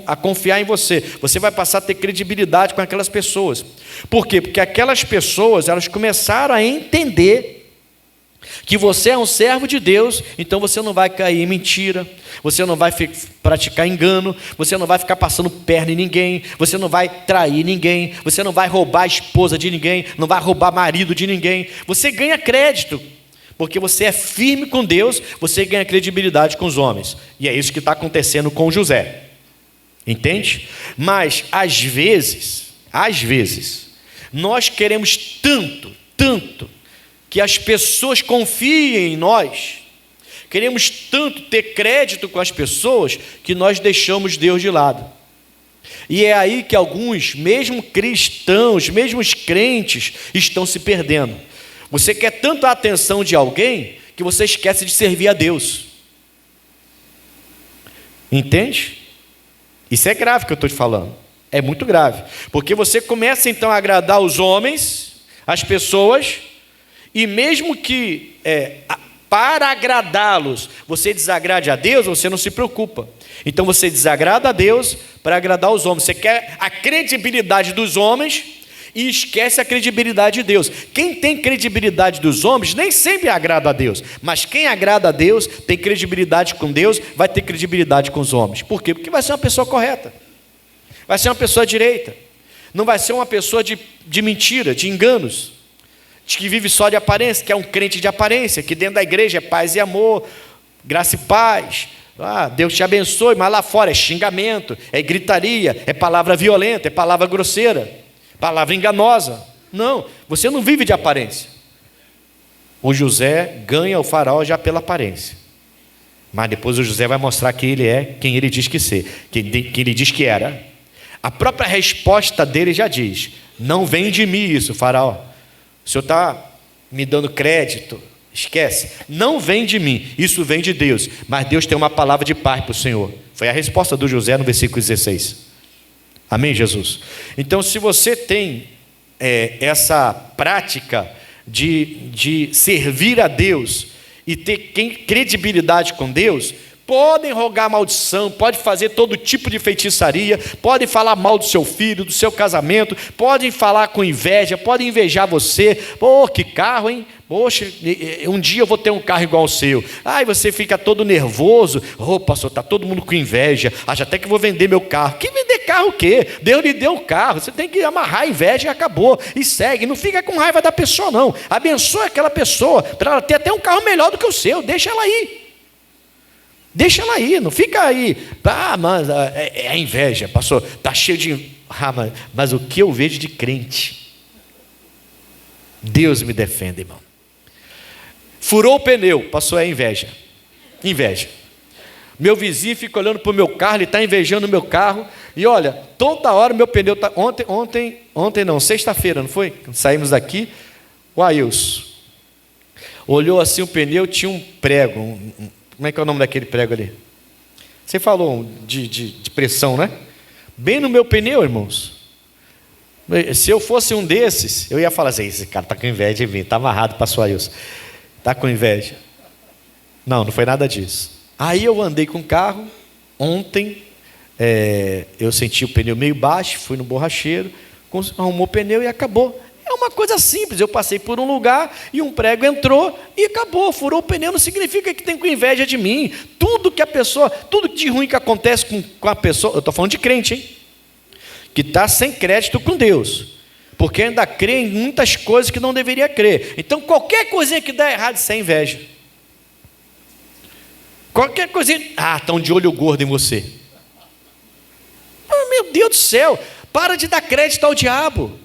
[SPEAKER 2] a confiar em você. Você vai passar a ter credibilidade com aquelas pessoas. Por quê? Porque aquelas pessoas, elas começaram a entender que você é um servo de Deus, então você não vai cair em mentira, você não vai praticar engano, você não vai ficar passando perna em ninguém, você não vai trair ninguém, você não vai roubar a esposa de ninguém, não vai roubar marido de ninguém. Você ganha crédito, porque você é firme com Deus, você ganha credibilidade com os homens. E é isso que está acontecendo com José. Entende? Mas, às vezes, nós queremos tanto, que as pessoas confiem em nós, queremos tanto ter crédito com as pessoas, que nós deixamos Deus de lado. E é aí que alguns, mesmo cristãos, mesmo os crentes, estão se perdendo. Você quer tanto a atenção de alguém, que você esquece de servir a Deus. Entende? Isso é grave que eu estou te falando. É muito grave. Porque você começa então a agradar os homens, as pessoas, e mesmo que para agradá-los você desagrade a Deus, você não se preocupa. Então você desagrada a Deus para agradar os homens. Você quer a credibilidade dos homens e esquece a credibilidade de Deus. Quem tem credibilidade dos homens nem sempre agrada a Deus, mas quem agrada a Deus, tem credibilidade com Deus, vai ter credibilidade com os homens. Por quê? Porque vai ser uma pessoa correta. Vai ser uma pessoa direita. Não vai ser uma pessoa de mentira, de enganos, de que vive só de aparência, que é um crente de aparência, que dentro da igreja é paz e amor, graça e paz. Deus te abençoe, mas lá fora é xingamento, é gritaria, é palavra violenta, é palavra grosseira, palavra enganosa. Não, você não vive de aparência. O José ganha o faraó já pela aparência, mas depois o José vai mostrar que ele é quem ele diz que ser, quem ele diz que era. A própria resposta dele já diz: não vem de mim isso, faraó. O senhor está me dando crédito, esquece. Não vem de mim, isso vem de Deus. Mas Deus tem uma palavra de paz para o Senhor. Foi a resposta do José no versículo 16. Amém, Jesus? Então, se você tem essa prática de servir a Deus e ter credibilidade com Deus, podem rogar maldição, pode fazer todo tipo de feitiçaria, podem falar mal do seu filho, do seu casamento, podem falar com inveja, podem invejar você. Pô, que carro, hein? Poxa, um dia eu vou ter um carro igual ao seu. Aí você fica todo nervoso. Pastor, está todo mundo com inveja. Já até que vou vender meu carro. Que vender carro o quê? Deus lhe deu o carro. Você tem que amarrar a inveja e acabou. E segue. Não fica com raiva da pessoa, não. Abençoa aquela pessoa para ela ter até um carro melhor do que o seu. Deixa ela ir. Deixa ela aí, não fica aí. Mas é a inveja, pastor, está cheio de... mas o que eu vejo de crente, Deus me defenda, irmão. Furou o pneu, passou a inveja. Inveja. Meu vizinho fica olhando para o meu carro, ele está invejando o meu carro. E olha, toda hora meu pneu está... Ontem não, sexta-feira, não foi? Saímos daqui, o Ailson olhou assim o pneu, tinha um prego, como é que é o nome daquele prego ali? Você falou de pressão, né? Bem no meu pneu, irmãos. Se eu fosse um desses, eu ia falar assim: esse cara está com inveja de mim, está amarrado para sua Ilse. Está com inveja. Não foi nada disso. Aí eu andei com o carro, ontem, eu senti o pneu meio baixo, fui no borracheiro, arrumou o pneu e acabou. É uma coisa simples, eu passei por um lugar e um prego entrou e acabou, furou o pneu, não significa que tem com inveja de mim. Tudo de ruim que acontece com a pessoa, eu estou falando de crente, hein? Que está sem crédito com Deus, porque ainda crê em muitas coisas que não deveria crer. Então qualquer coisinha que dá errado, isso é inveja. Qualquer coisinha, estão de olho gordo em você. Meu Deus do céu, para de dar crédito ao diabo.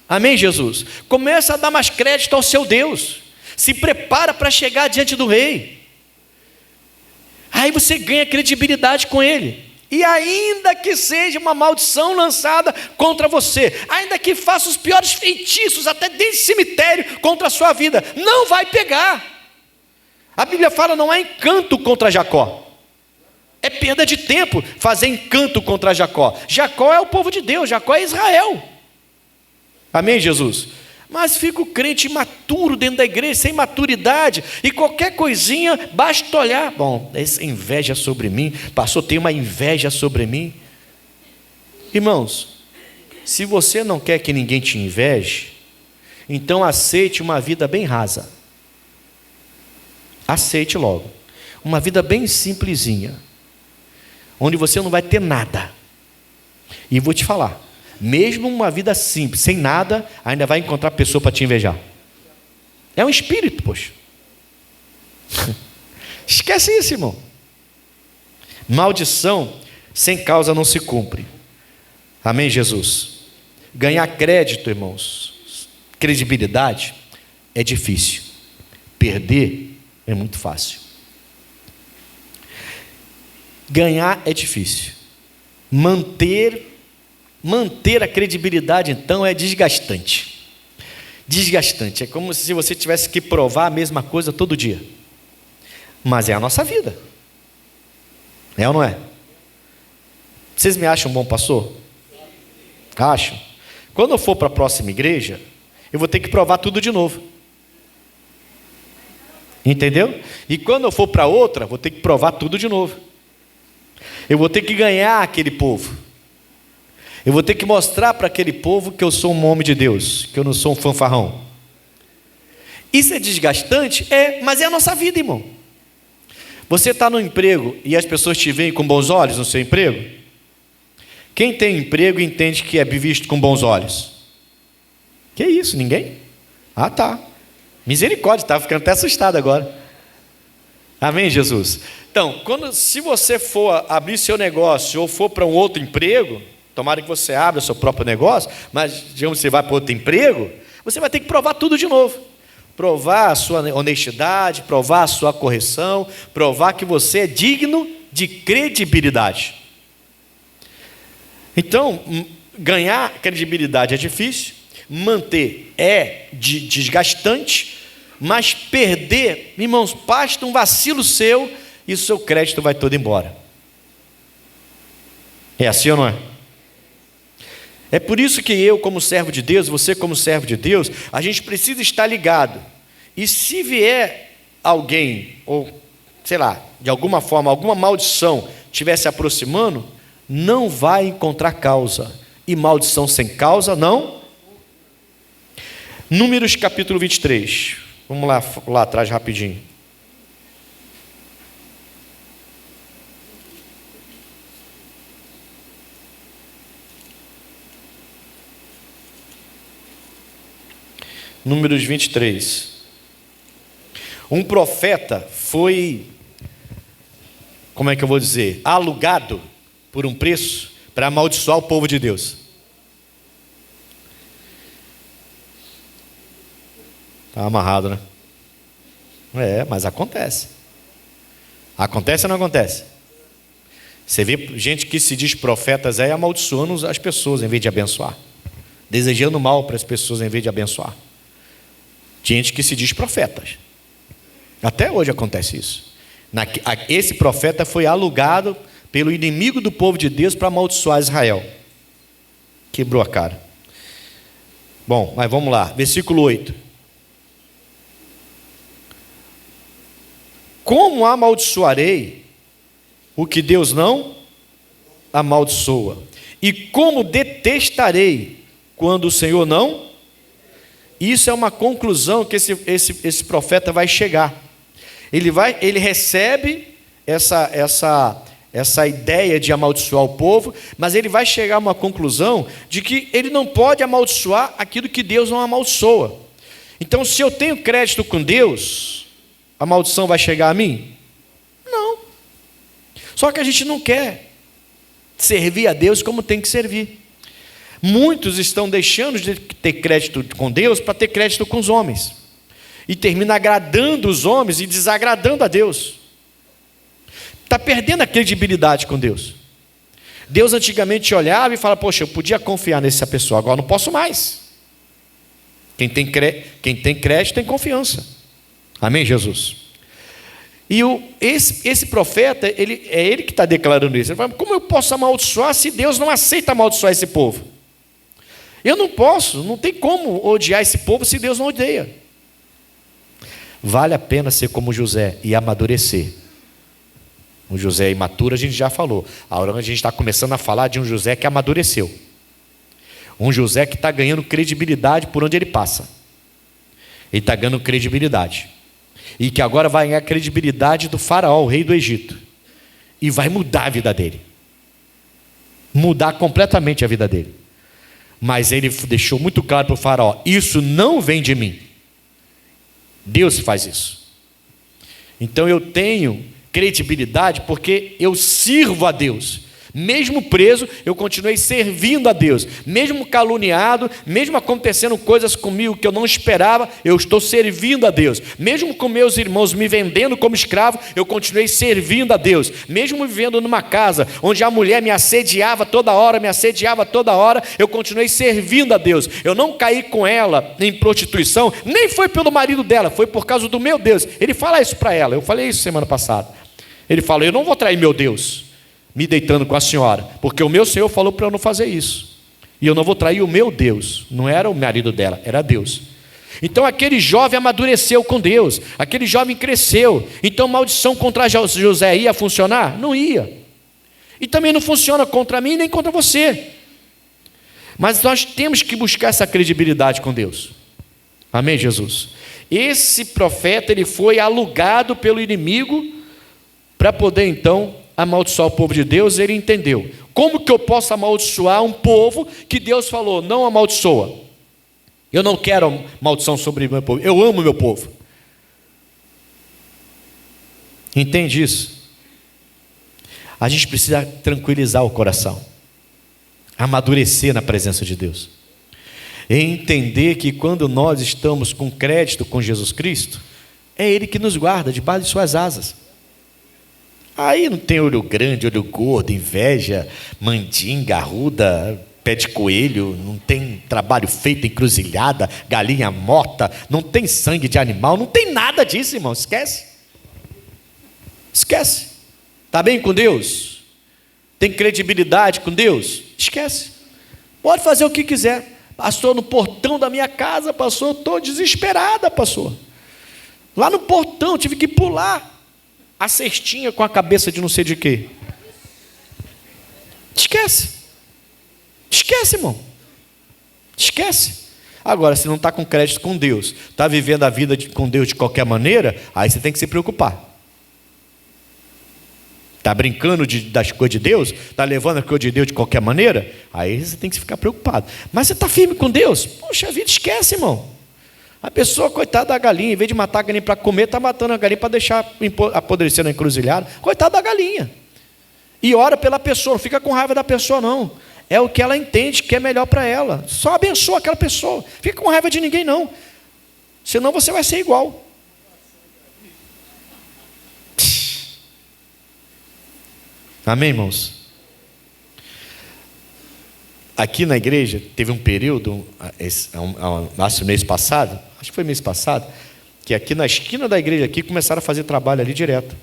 [SPEAKER 2] Amém, Jesus? Começa a dar mais crédito ao seu Deus. Se prepara para chegar diante do rei. Aí você ganha credibilidade com ele. E ainda que seja uma maldição lançada contra você, ainda que faça os piores feitiços até dentro do cemitério contra a sua vida, não vai pegar. A Bíblia fala: não há encanto contra Jacó. É perda de tempo fazer encanto contra Jacó. Jacó é o povo de Deus, Jacó é Israel. Amém, Jesus? Mas fica o crente imaturo dentro da igreja, sem maturidade, e qualquer coisinha, basta olhar. Bom, essa inveja sobre mim, pastor, tem uma inveja sobre mim. Irmãos, se você não quer que ninguém te inveje, então aceite uma vida bem rasa. Aceite logo. Uma vida bem simplesinha, onde você não vai ter nada. E vou te falar, mesmo uma vida simples, sem nada, ainda vai encontrar pessoa para te invejar. É um espírito, poxa. Esquece isso, irmão. Maldição sem causa não se cumpre. Amém, Jesus? Ganhar crédito, irmãos, credibilidade, é difícil. Perder é muito fácil. Ganhar é difícil. Manter a credibilidade, então, é desgastante. Desgastante. É como se você tivesse que provar a mesma coisa todo dia. Mas é a nossa vida. É ou não é? Vocês me acham um bom pastor? Acham? Quando eu for para a próxima igreja, eu vou ter que provar tudo de novo. Entendeu? E quando eu for para outra, vou ter que provar tudo de novo. Eu vou ter que ganhar aquele povo. Eu vou ter que mostrar para aquele povo que eu sou um homem de Deus, que eu não sou um fanfarrão. Isso é desgastante? Mas é a nossa vida, irmão. Você está no emprego e as pessoas te veem com bons olhos no seu emprego? Quem tem emprego entende que é visto com bons olhos? Que isso, ninguém? Ah, tá. Misericórdia, estava ficando até assustado agora. Amém, Jesus? Então, se você for abrir seu negócio ou for para um outro emprego, tomara que você abra seu próprio negócio, mas digamos que você vai para outro emprego, você vai ter que provar tudo de novo. Provar a sua honestidade, provar a sua correção, provar que você é digno de credibilidade. Então, ganhar credibilidade é difícil, manter é desgastante, mas perder, irmãos, basta um vacilo seu e o seu crédito vai todo embora. É assim ou não é? É por isso que eu, como servo de Deus, você como servo de Deus, a gente precisa estar ligado. E se vier alguém, ou sei lá, de alguma forma, alguma maldição estiver se aproximando, não vai encontrar causa. E maldição sem causa, não? Números capítulo 23. Vamos lá atrás rapidinho. Números 23. Um profeta foi, como é que eu vou dizer, alugado por um preço para amaldiçoar o povo de Deus. Está amarrado, né? É, mas acontece. Acontece ou não acontece? Você vê gente que se diz profetas aí amaldiçoando as pessoas em vez de abençoar, desejando mal para as pessoas em vez de abençoar. Gente que se diz profetas. Até hoje acontece isso. Esse profeta foi alugado pelo inimigo do povo de Deus para amaldiçoar Israel. Quebrou a cara. Bom, mas vamos lá. Versículo 8. Como amaldiçoarei o que Deus não amaldiçoa? E como detestarei quando o Senhor não? Isso é uma conclusão que esse profeta vai chegar. Ele recebe essa ideia de amaldiçoar o povo, mas ele vai chegar a uma conclusão de que ele não pode amaldiçoar aquilo que Deus não amaldiçoa. Então, se eu tenho crédito com Deus, a maldição vai chegar a mim? Não. Só que a gente não quer servir a Deus como tem que servir. Muitos estão deixando de ter crédito com Deus para ter crédito com os homens. E termina agradando os homens e desagradando a Deus. Está perdendo a credibilidade com Deus. Deus antigamente olhava e falava, poxa, eu podia confiar nessa pessoa, agora não posso mais. Quem tem crédito tem confiança. Amém, Jesus? E esse profeta, é ele que está declarando isso. Ele fala, como eu posso amaldiçoar se Deus não aceita amaldiçoar esse povo? Eu não posso, não tem como odiar esse povo se Deus não odeia. Vale a pena ser como José e amadurecer. O José imaturo a gente já falou. Agora a gente está começando a falar de um José que amadureceu. Um José que está ganhando credibilidade por onde ele passa. Ele está ganhando credibilidade. E que agora vai ganhar credibilidade do faraó, o rei do Egito. E vai mudar a vida dele. Mudar completamente a vida dele. Mas ele deixou muito claro para o faraó, isso não vem de mim. Deus faz isso. Então eu tenho credibilidade porque eu sirvo a Deus. Mesmo preso, eu continuei servindo a Deus. Mesmo caluniado, mesmo acontecendo coisas comigo que eu não esperava, eu estou servindo a Deus. Mesmo com meus irmãos me vendendo como escravo, eu continuei servindo a Deus. Mesmo vivendo numa casa onde a mulher me assediava toda hora, eu continuei servindo a Deus. Eu não caí com ela em prostituição, nem foi pelo marido dela, foi por causa do meu Deus. Ele fala isso para ela, eu falei isso semana passada. Ele fala, eu não vou trair meu Deus me deitando com a senhora, porque o meu Senhor falou para eu não fazer isso, e eu não vou trair o meu Deus. Não era o marido dela, era Deus. Então aquele jovem amadureceu com Deus, aquele jovem cresceu. Então maldição contra José ia funcionar? Não ia. E também não funciona contra mim nem contra você. Mas nós temos que buscar essa credibilidade com Deus. Amém, Jesus? Esse profeta, ele foi alugado pelo inimigo para poder então
[SPEAKER 3] amaldiçoar o povo de Deus, ele entendeu. Como que eu posso amaldiçoar um povo que Deus falou, não amaldiçoa? Eu não quero maldição sobre o meu povo, eu amo o meu povo. Entende isso? A gente precisa tranquilizar o coração, amadurecer na presença de Deus, e entender que quando nós estamos com crédito com Jesus Cristo, é Ele que nos guarda debaixo de suas asas. Aí não tem olho grande, olho gordo, inveja, mandinga, arruda, pé de coelho, não tem trabalho feito, encruzilhada, galinha morta, não tem sangue de animal, não tem nada disso, irmão, esquece. Esquece. Está bem com Deus? Tem credibilidade com Deus? Esquece. Pode fazer o que quiser. Pastor, no portão da minha casa, pastor, estou desesperada, pastor. Lá no portão, tive que pular a cestinha com a cabeça de não sei de quê. Esquece. Esquece, irmão. Esquece. Agora, se não está com crédito com Deus, está vivendo a vida com Deus de qualquer maneira, aí você tem que se preocupar. Está brincando das coisas de Deus? Está levando a coisa de Deus de qualquer maneira? Aí você tem que ficar preocupado. Mas você está firme com Deus? Poxa vida, esquece, irmão. A pessoa, coitada da galinha, em vez de matar a galinha para comer, está matando a galinha para deixar apodrecer na encruzilhada. Coitada da galinha. E ora pela pessoa, não fica com raiva da pessoa, não. É o que ela entende que é melhor para ela. Só abençoa aquela pessoa. Fica com raiva de ninguém, não. Senão você vai ser igual. Amém, irmãos? Aqui na igreja, teve um período, no mês passado, acho que foi mês passado, que aqui na esquina da igreja aqui, começaram a fazer trabalho ali direto.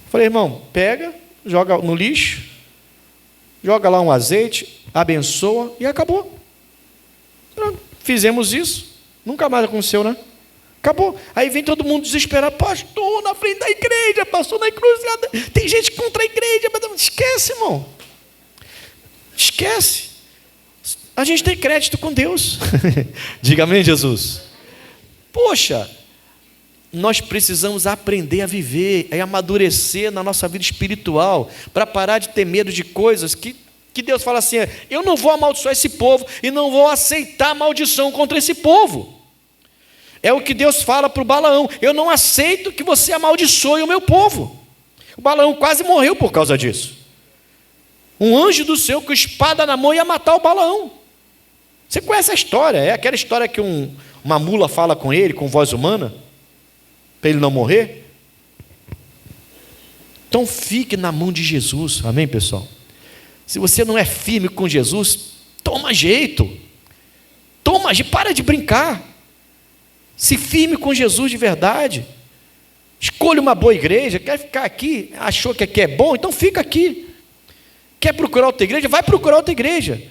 [SPEAKER 3] Falei, irmão, pega, joga no lixo, joga lá um azeite, abençoa e acabou. Fizemos isso, nunca mais aconteceu, né? Acabou. Aí vem todo mundo desesperado, pastor, na frente da igreja, pastor na encruzilhada, tem gente contra a igreja, mas esquece, irmão. Esquece. A gente tem crédito com Deus. Diga amém, Jesus. Poxa, nós precisamos aprender a viver, a amadurecer na nossa vida espiritual, para parar de ter medo de coisas que Deus fala assim, eu não vou amaldiçoar esse povo e não vou aceitar maldição contra esse povo. É o que Deus fala para o Balaão, eu não aceito que você amaldiçoe o meu povo. O Balaão quase morreu por causa disso. Um anjo do céu com espada na mão ia matar o Balaão. Você conhece a história, é aquela história que uma mula fala com ele, com voz humana, para ele não morrer. Então fique na mão de Jesus, amém, pessoal? Se você não é firme com Jesus, toma jeito, para de brincar, se firme com Jesus de verdade, escolha uma boa igreja, quer ficar aqui, achou que aqui é bom, então fica aqui. Quer procurar outra igreja? Vai procurar outra igreja.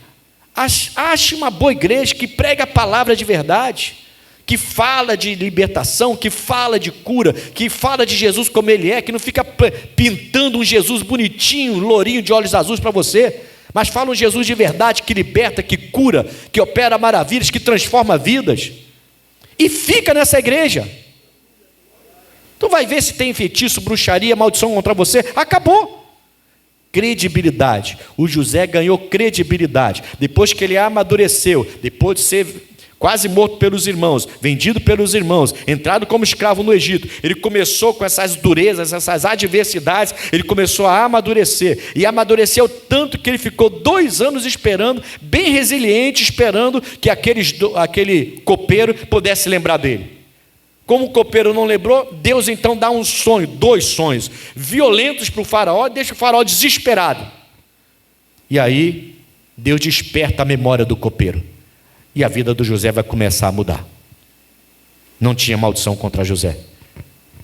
[SPEAKER 3] Ache uma boa igreja que prega a palavra de verdade, que fala de libertação, que fala de cura, que fala de Jesus como Ele é, que não fica pintando um Jesus bonitinho, lourinho de olhos azuis para você, mas fala um Jesus de verdade, que liberta, que cura, que opera maravilhas, que transforma vidas. E fica nessa igreja. Tu vai ver se tem feitiço, bruxaria, maldição contra você. Acabou. Credibilidade. O José ganhou credibilidade. Depois que ele amadureceu, depois de ser quase morto pelos irmãos, vendido pelos irmãos, entrado como escravo no Egito, ele começou com essas durezas, essas adversidades, ele começou a amadurecer. E amadureceu tanto que ele ficou 2 anos esperando, bem resiliente, esperando que aquele copeiro pudesse lembrar dele. Como o copeiro não lembrou, Deus então dá um sonho, 2 sonhos, violentos para o faraó, deixa o faraó desesperado. E aí, Deus desperta a memória do copeiro. E a vida do José vai começar a mudar. Não tinha maldição contra José.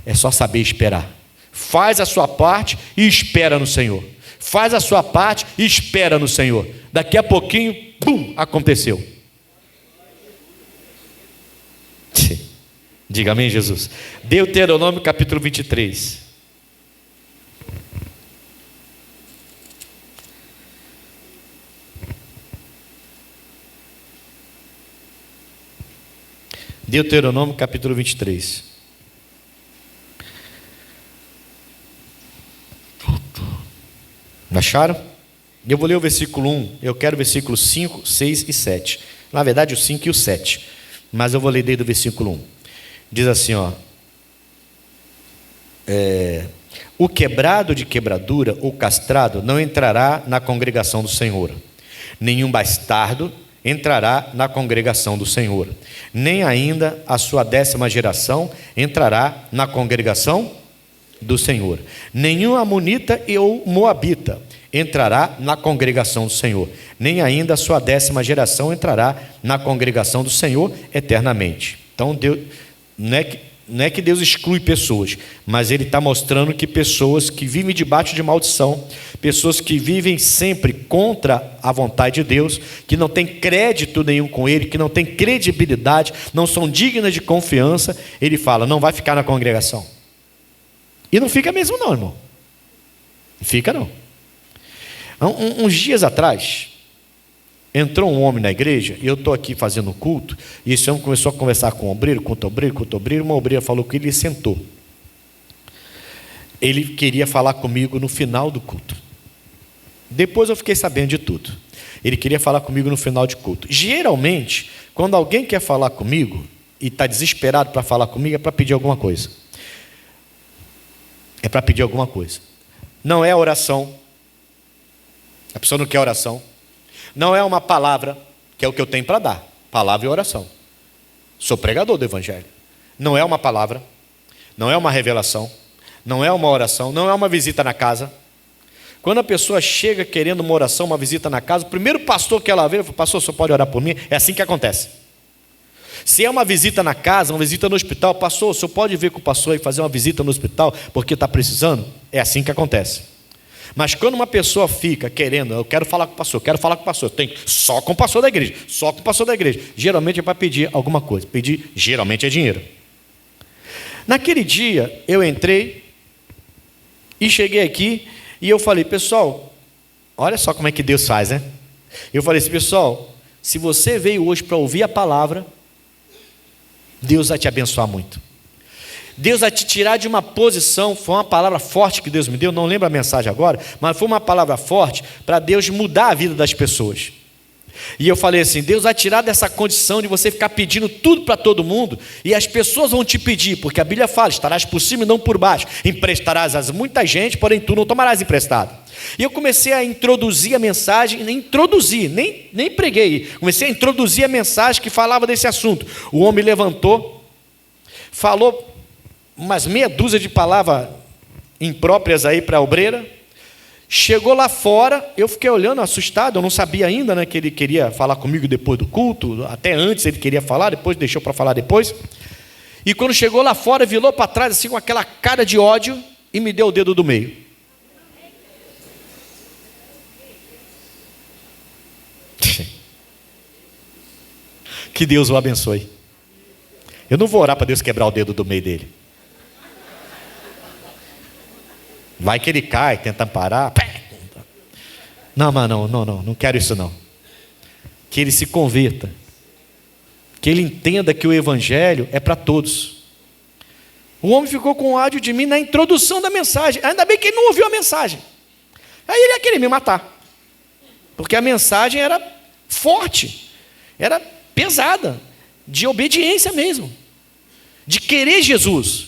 [SPEAKER 3] É só saber esperar. Faz a sua parte e espera no Senhor. Faz a sua parte e espera no Senhor. Daqui a pouquinho, bum, aconteceu. Diga amém, Jesus. Deuteronômio capítulo 23. Deuteronômio capítulo 23. Acharam? Eu vou ler o versículo 1, eu quero o versículo 5, 6 e 7. Na verdade, o 5 e o 7. Mas eu vou ler desde o versículo 1. Diz assim, ó. O quebrado de quebradura ou castrado não entrará na congregação do Senhor. Nenhum bastardo entrará na congregação do Senhor. Nem ainda a sua 10ª geração entrará na congregação do Senhor. Nenhum amonita ou moabita entrará na congregação do Senhor. Nem ainda a sua 10ª geração entrará na congregação do Senhor eternamente. Então, Deus, não é que Deus exclui pessoas, mas Ele está mostrando que pessoas que vivem debaixo de maldição, pessoas que vivem sempre contra a vontade de Deus, que não têm crédito nenhum com Ele, que não têm credibilidade, não são dignas de confiança, Ele fala, não vai ficar na congregação. E não fica mesmo não, irmão. Não fica não. Uns dias atrás, entrou um homem na igreja, e eu estou aqui fazendo um culto, e esse homem começou a conversar com o obreiro, uma obreira falou que ele sentou. Ele queria falar comigo no final do culto. Depois eu fiquei sabendo de tudo. Ele queria falar comigo no final de culto. Geralmente, quando alguém quer falar comigo, e está desesperado para falar comigo, é para pedir alguma coisa. É para pedir alguma coisa. Não é oração. A pessoa não quer oração. Não é uma palavra, que é o que eu tenho para dar. Palavra e oração. Sou pregador do Evangelho. Não é uma palavra. Não é uma revelação. Não é uma oração. Não é uma visita na casa. Quando a pessoa chega querendo uma oração, uma visita na casa, o primeiro pastor que ela vê, fala, pastor, você pode orar por mim? É assim que acontece. Se é uma visita na casa, uma visita no hospital, pastor, o senhor pode vir com o pastor e fazer uma visita no hospital porque está precisando? É assim que acontece. Mas quando uma pessoa fica querendo, eu quero falar com o pastor, tem só com o pastor da igreja, geralmente é para pedir alguma coisa, pedir geralmente é dinheiro. Naquele dia eu entrei e cheguei aqui e eu falei, pessoal, olha só como é que Deus faz, né? Eu falei assim, pessoal, se você veio hoje para ouvir a palavra, Deus vai te abençoar muito. Deus vai te tirar de uma posição, foi uma palavra forte que Deus me deu, não lembro a mensagem agora, mas foi uma palavra forte para Deus mudar a vida das pessoas. E eu falei assim, Deus vai tirar dessa condição de você ficar pedindo tudo para todo mundo, e as pessoas vão te pedir, porque a Bíblia fala, estarás por cima e não por baixo, emprestarás a muita gente, porém tu não tomarás emprestado. E eu comecei a introduzir a mensagem, nem preguei, comecei a introduzir a mensagem que falava desse assunto. O homem levantou, falou umas meia dúzia de palavras impróprias aí para a obreira, chegou lá fora, eu fiquei olhando assustado, eu não sabia ainda, né, que ele queria falar comigo depois do culto, até antes ele queria falar, depois deixou para falar depois, e quando chegou lá fora, virou para trás assim com aquela cara de ódio e me deu o dedo do meio. Que Deus o abençoe. Eu não vou orar para Deus quebrar o dedo do meio dele. Vai que ele cai, tenta parar. Não quero isso não. Que ele se converta. Que ele entenda que o Evangelho é para todos. O homem ficou com ódio de mim na introdução da mensagem. Ainda bem que ele não ouviu a mensagem. Aí ele ia querer me matar. Porque a mensagem era forte. Era pesada. De obediência mesmo. De querer Jesus.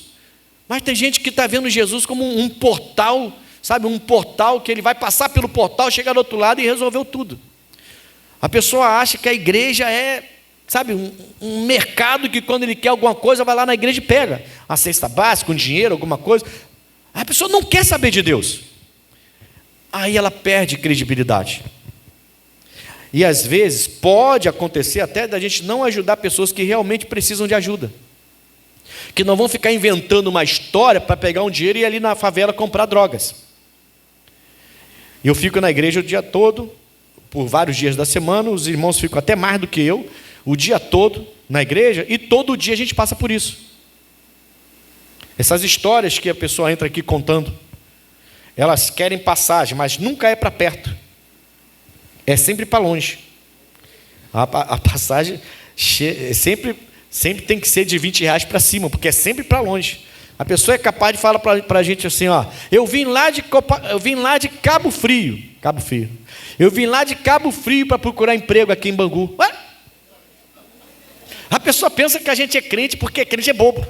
[SPEAKER 3] Mas tem gente que está vendo Jesus como um portal, sabe? Um portal que ele vai passar pelo portal, chegar do outro lado e resolveu tudo. A pessoa acha que a igreja é, sabe, um mercado que quando ele quer alguma coisa, vai lá na igreja e pega. Uma cesta básica, um dinheiro, alguma coisa. A pessoa não quer saber de Deus. Aí ela perde credibilidade. E às vezes pode acontecer até da gente não ajudar pessoas que realmente precisam de ajuda. Que não vão ficar inventando uma história para pegar um dinheiro e ir ali na favela comprar drogas. E eu fico na igreja o dia todo, por vários dias da semana, os irmãos ficam até mais do que eu, o dia todo na igreja, e todo dia a gente passa por isso. Essas histórias que a pessoa entra aqui contando, elas querem passagem, mas nunca é para perto. É sempre para longe. A passagem sempre tem que ser de R$20 para cima, porque é sempre para longe. A pessoa é capaz de falar para a gente assim, ó, eu vim lá de Cabo Frio. Eu vim lá de Cabo Frio para procurar emprego aqui em Bangu. Ué? A pessoa pensa que a gente é crente porque crente é bobo.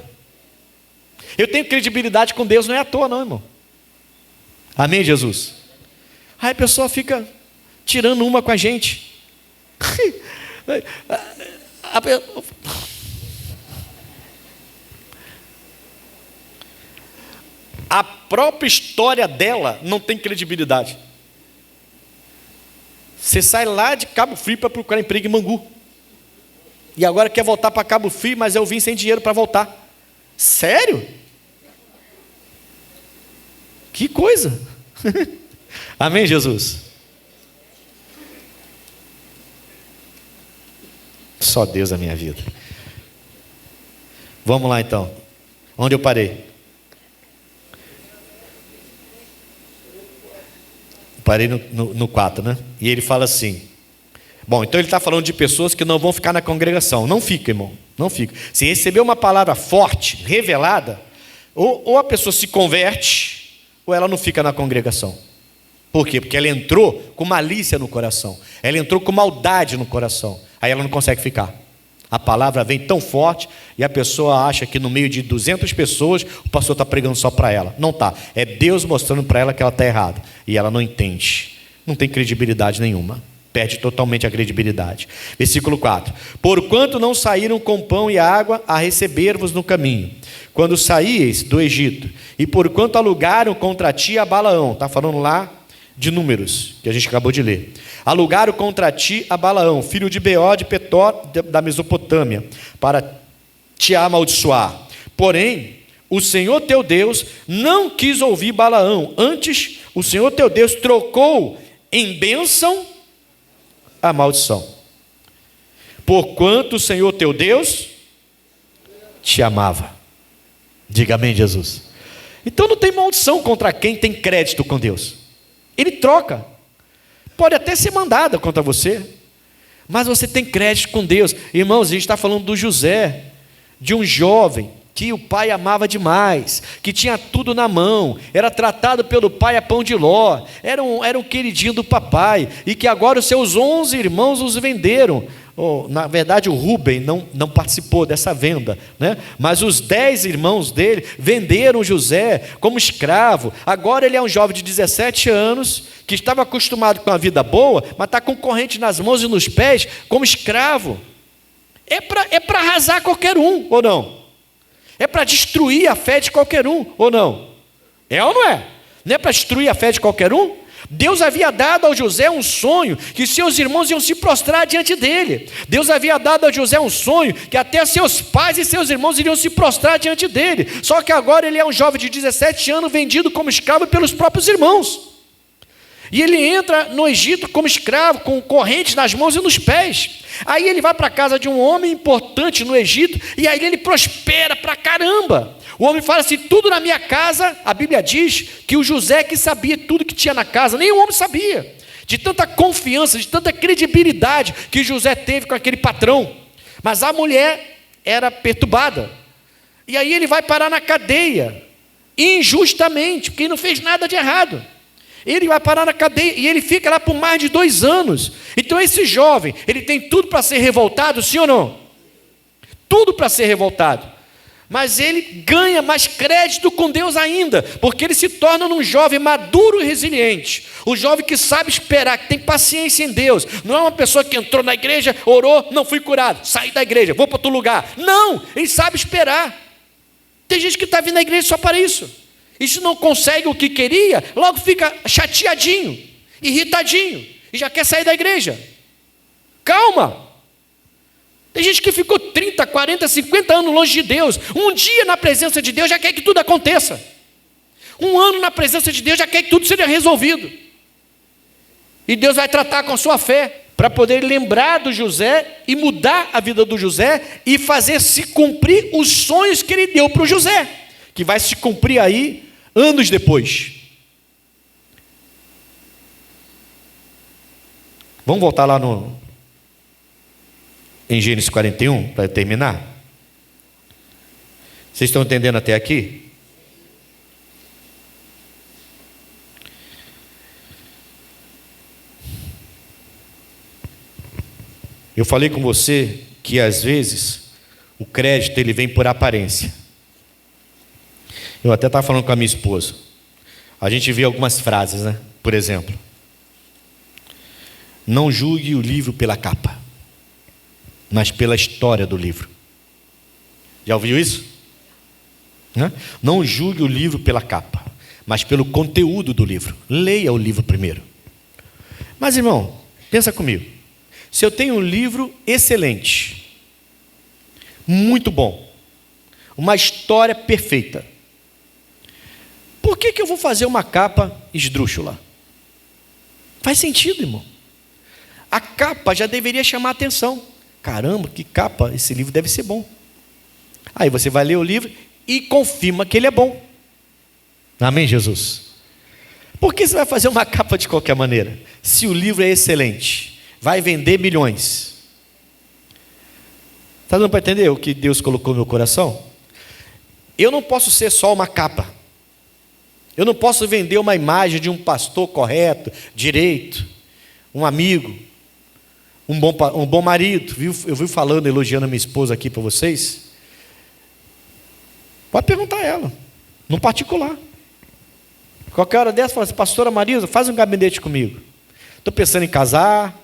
[SPEAKER 3] Eu tenho credibilidade com Deus, não é à toa não, irmão. Amém, Jesus? Aí a pessoa fica tirando uma com a gente. A própria história dela não tem credibilidade. Você sai lá de Cabo Frio para procurar emprego em Bangu. E agora quer voltar para Cabo Frio, mas eu vim sem dinheiro para voltar. Sério? Que coisa. Amém, Jesus? Só Deus na minha vida. Vamos lá então. Onde eu parei? Parei no 4, né? E ele fala assim. Bom, então ele está falando de pessoas que não vão ficar na congregação. Não fica, irmão. Não fica. Se receber uma palavra forte, revelada, ou a pessoa se converte, ou ela não fica na congregação. Por quê? Porque ela entrou com malícia no coração. Ela entrou com maldade no coração. Aí ela não consegue ficar. A palavra vem tão forte e a pessoa acha que no meio de 200 pessoas o pastor está pregando só para ela. Não está. É Deus mostrando para ela que ela está errada. E ela não entende. Não tem credibilidade nenhuma. Perde totalmente a credibilidade. Versículo 4. Porquanto não saíram com pão e água a receber-vos no caminho, quando saíeis do Egito, e porquanto alugaram contra ti a Balaão. Está falando lá de Números, que a gente acabou de ler. Alugaram contra ti a Balaão, filho de Beó de Petor, da Mesopotâmia, para te amaldiçoar. Porém, o Senhor teu Deus não quis ouvir Balaão. Antes, o Senhor teu Deus trocou em bênção a maldição. Porquanto o Senhor teu Deus te amava. Diga amém, Jesus. Então não tem maldição contra quem tem crédito com Deus. Ele troca. Pode até ser mandada contra você, mas você tem crédito com Deus. Irmãos, a gente está falando do José, de um jovem que o pai amava demais, que tinha tudo na mão, era tratado pelo pai a pão de ló, era um queridinho do papai, e que agora os seus 11 irmãos os venderam. Na verdade o Rubem não participou dessa venda, né? Mas os 10 irmãos dele venderam José como escravo. Agora ele é um jovem de 17 anos, que estava acostumado com a vida boa, mas está com corrente nas mãos e nos pés como escravo. É para arrasar qualquer um, ou não? É para destruir a fé de qualquer um, ou não? É ou não é? Não é para destruir a fé de qualquer um? Deus havia dado ao José um sonho, que seus irmãos iam se prostrar diante dele. Deus havia dado a José um sonho, que até seus pais e seus irmãos iriam se prostrar diante dele. Só que agora ele é um jovem de 17 anos, vendido como escravo pelos próprios irmãos. E ele entra no Egito como escravo, com correntes nas mãos e nos pés. Aí ele vai para a casa de um homem importante no Egito, e aí ele prospera pra caramba. O homem fala assim, tudo na minha casa, a Bíblia diz que o José que sabia tudo que tinha na casa, nem o homem sabia. De tanta confiança, de tanta credibilidade que José teve com aquele patrão. Mas a mulher era perturbada. E aí ele vai parar na cadeia, injustamente, porque ele não fez nada de errado. Ele vai parar na cadeia e ele fica lá por mais de 2 anos. Então esse jovem, ele tem tudo para ser revoltado, sim ou não? Tudo para ser revoltado. Mas ele ganha mais crédito com Deus ainda, porque ele se torna um jovem maduro e resiliente. Um jovem que sabe esperar, que tem paciência em Deus. Não é uma pessoa que entrou na igreja, orou, não fui curado, saí da igreja, vou para outro lugar. Não, ele sabe esperar. Tem gente que está vindo na igreja só para isso. E se não consegue o que queria, logo fica chateadinho, irritadinho, e já quer sair da igreja. Calma. Tem gente que ficou 30, 40, 50 anos longe de Deus. Um dia na presença de Deus já quer que tudo aconteça. 1 ano na presença de Deus já quer que tudo seja resolvido. E Deus vai tratar com a sua fé, para poder lembrar do José e mudar a vida do José e fazer se cumprir os sonhos que ele deu para o José, que vai se cumprir aí anos depois. Vamos voltar lá em Gênesis 41, para terminar? Vocês estão entendendo até aqui? Eu falei com você que às vezes o crédito ele vem por aparência. Eu até estava falando com a minha esposa. A gente vê algumas frases, né? Por exemplo, não julgue o livro pela capa, mas pela história do livro. Já ouviu isso? Né? Não julgue o livro pela capa, mas pelo conteúdo do livro. Leia o livro primeiro. Mas, irmão, pensa comigo. Se eu tenho um livro excelente, muito bom, uma história perfeita, por que eu vou fazer uma capa esdrúxula? Faz sentido, irmão. A capa já deveria chamar a atenção. Caramba, que capa, esse livro deve ser bom. Aí você vai ler o livro e confirma que ele é bom. Amém, Jesus? Por que você vai fazer uma capa de qualquer maneira? Se o livro é excelente, vai vender milhões. Está dando para entender o que Deus colocou no meu coração? Eu não posso ser só uma capa. Eu não posso vender uma imagem de um pastor correto, direito, um amigo, um bom marido. Eu vi falando, elogiando a minha esposa aqui para vocês. Pode perguntar a ela, no particular. Qualquer hora dessa, fala assim, pastora Marisa, faz um gabinete comigo. Estou pensando em casar.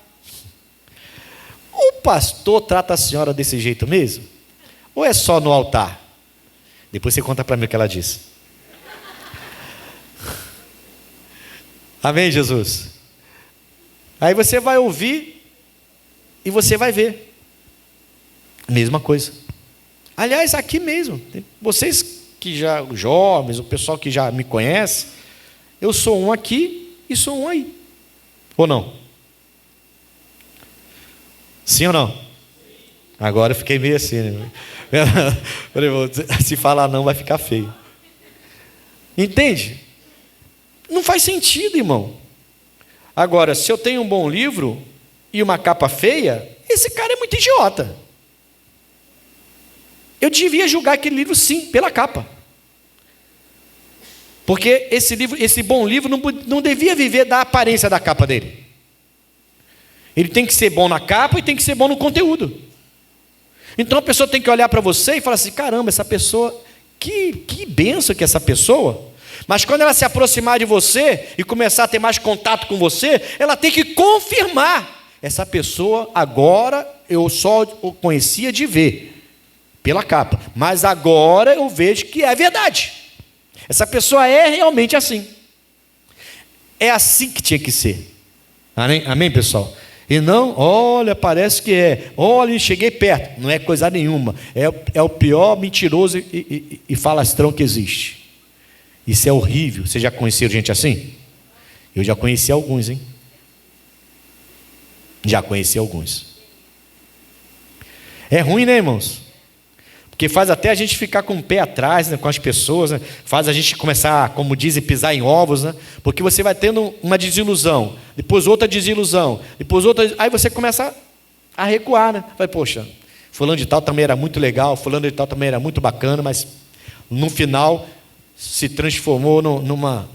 [SPEAKER 3] O pastor trata a senhora desse jeito mesmo? Ou é só no altar? Depois você conta para mim o que ela disse. Amém, Jesus? Aí você vai ouvir e você vai ver. Mesma coisa. Aliás, aqui mesmo, vocês que já, os jovens, o pessoal que já me conhece, eu sou um aqui e sou um aí. Ou não? Sim ou não? Agora eu fiquei meio assim, né? Se falar não, vai ficar feio. Entende? Não faz sentido, irmão. Agora, se eu tenho um bom livro e uma capa feia, esse cara é muito idiota. Eu devia julgar aquele livro, sim, pela capa. Porque esse bom livro não devia viver da aparência da capa dele. Ele tem que ser bom na capa e tem que ser bom no conteúdo. Então a pessoa tem que olhar para você e falar assim, caramba, essa pessoa, que bênção que essa pessoa. Mas quando ela se aproximar de você e começar a ter mais contato com você, ela tem que confirmar. Essa pessoa agora eu só o conhecia de ver, pela capa. Mas agora eu vejo que é verdade. Essa pessoa é realmente assim. É assim que tinha que ser. Amém, amém, pessoal? E não, olha, parece que é. Olha, cheguei perto. Não é coisa nenhuma. É o pior mentiroso e falastrão que existe. Isso é horrível. Você já conheceu gente assim? Eu já conheci alguns, hein? Já conheci alguns. É ruim, né, irmãos? Porque faz até a gente ficar com o pé atrás, né, com as pessoas, né? Faz a gente começar, como dizem, pisar em ovos, né? Porque você vai tendo uma desilusão, depois outra desilusão, depois outra, aí você começa a recuar, né? Vai, poxa, fulano de tal também era muito legal, fulano de tal também era muito bacana, mas no final se transformou numa...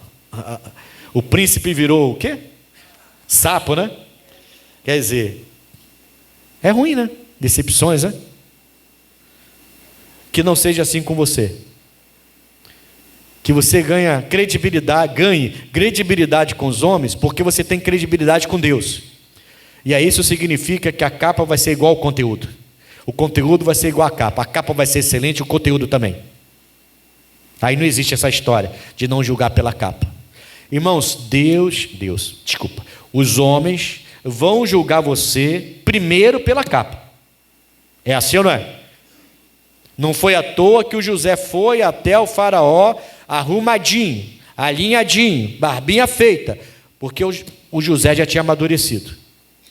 [SPEAKER 3] O príncipe virou o quê? Sapo, né? Quer dizer, é ruim, né? Decepções, né? Que não seja assim com você. Que você ganhe credibilidade com os homens, porque você tem credibilidade com Deus. E aí isso significa que a capa vai ser igual ao conteúdo. O conteúdo vai ser igual à capa. A capa vai ser excelente, o conteúdo também. Aí não existe essa história de não julgar pela capa. Irmãos, os homens vão julgar você primeiro pela capa. É assim ou não é? Não foi à toa que o José foi até o faraó arrumadinho, alinhadinho, barbinha feita, porque o José já tinha amadurecido.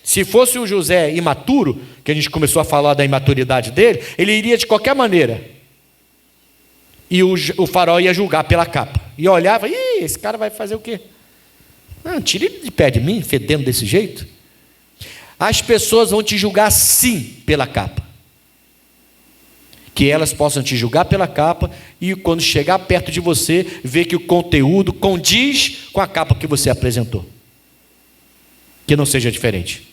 [SPEAKER 3] Se fosse o José imaturo, que a gente começou a falar da imaturidade dele, ele iria de qualquer maneira. E o faraó ia julgar pela capa. Ia olhar e falar, esse cara vai fazer o quê? Não, tira ele de pé de mim, fedendo desse jeito. As pessoas vão te julgar sim pela capa. Que elas possam te julgar pela capa e quando chegar perto de você, ver que o conteúdo condiz com a capa que você apresentou. Que não seja diferente.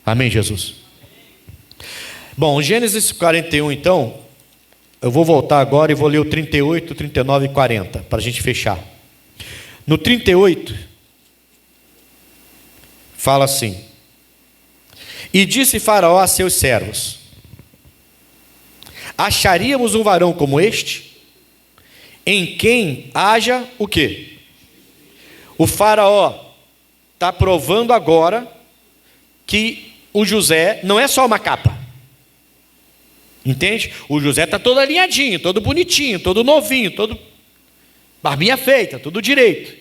[SPEAKER 3] Amém, Jesus? Bom, Gênesis 41, então, eu vou voltar agora e vou ler o 38, 39 e 40, para a gente fechar. No 38, fala assim: e disse Faraó a seus servos: acharíamos um varão como este, em quem haja o quê? O Faraó está provando agora que o José não é só uma capa. Entende? O José está todo alinhadinho, todo bonitinho, todo novinho, todo barbinha feita, tudo direito.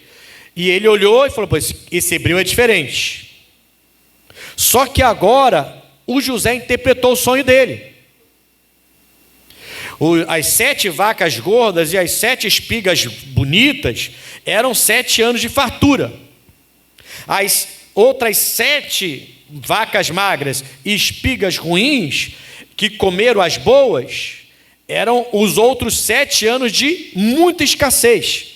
[SPEAKER 3] E ele olhou e falou: pois esse hebreu é diferente. Só que agora o José interpretou o sonho dele. As 7 vacas gordas e as 7 espigas bonitas eram 7 anos de fartura. As outras 7 vacas magras e espigas ruins, que comeram as boas, eram os outros 7 anos de muita escassez.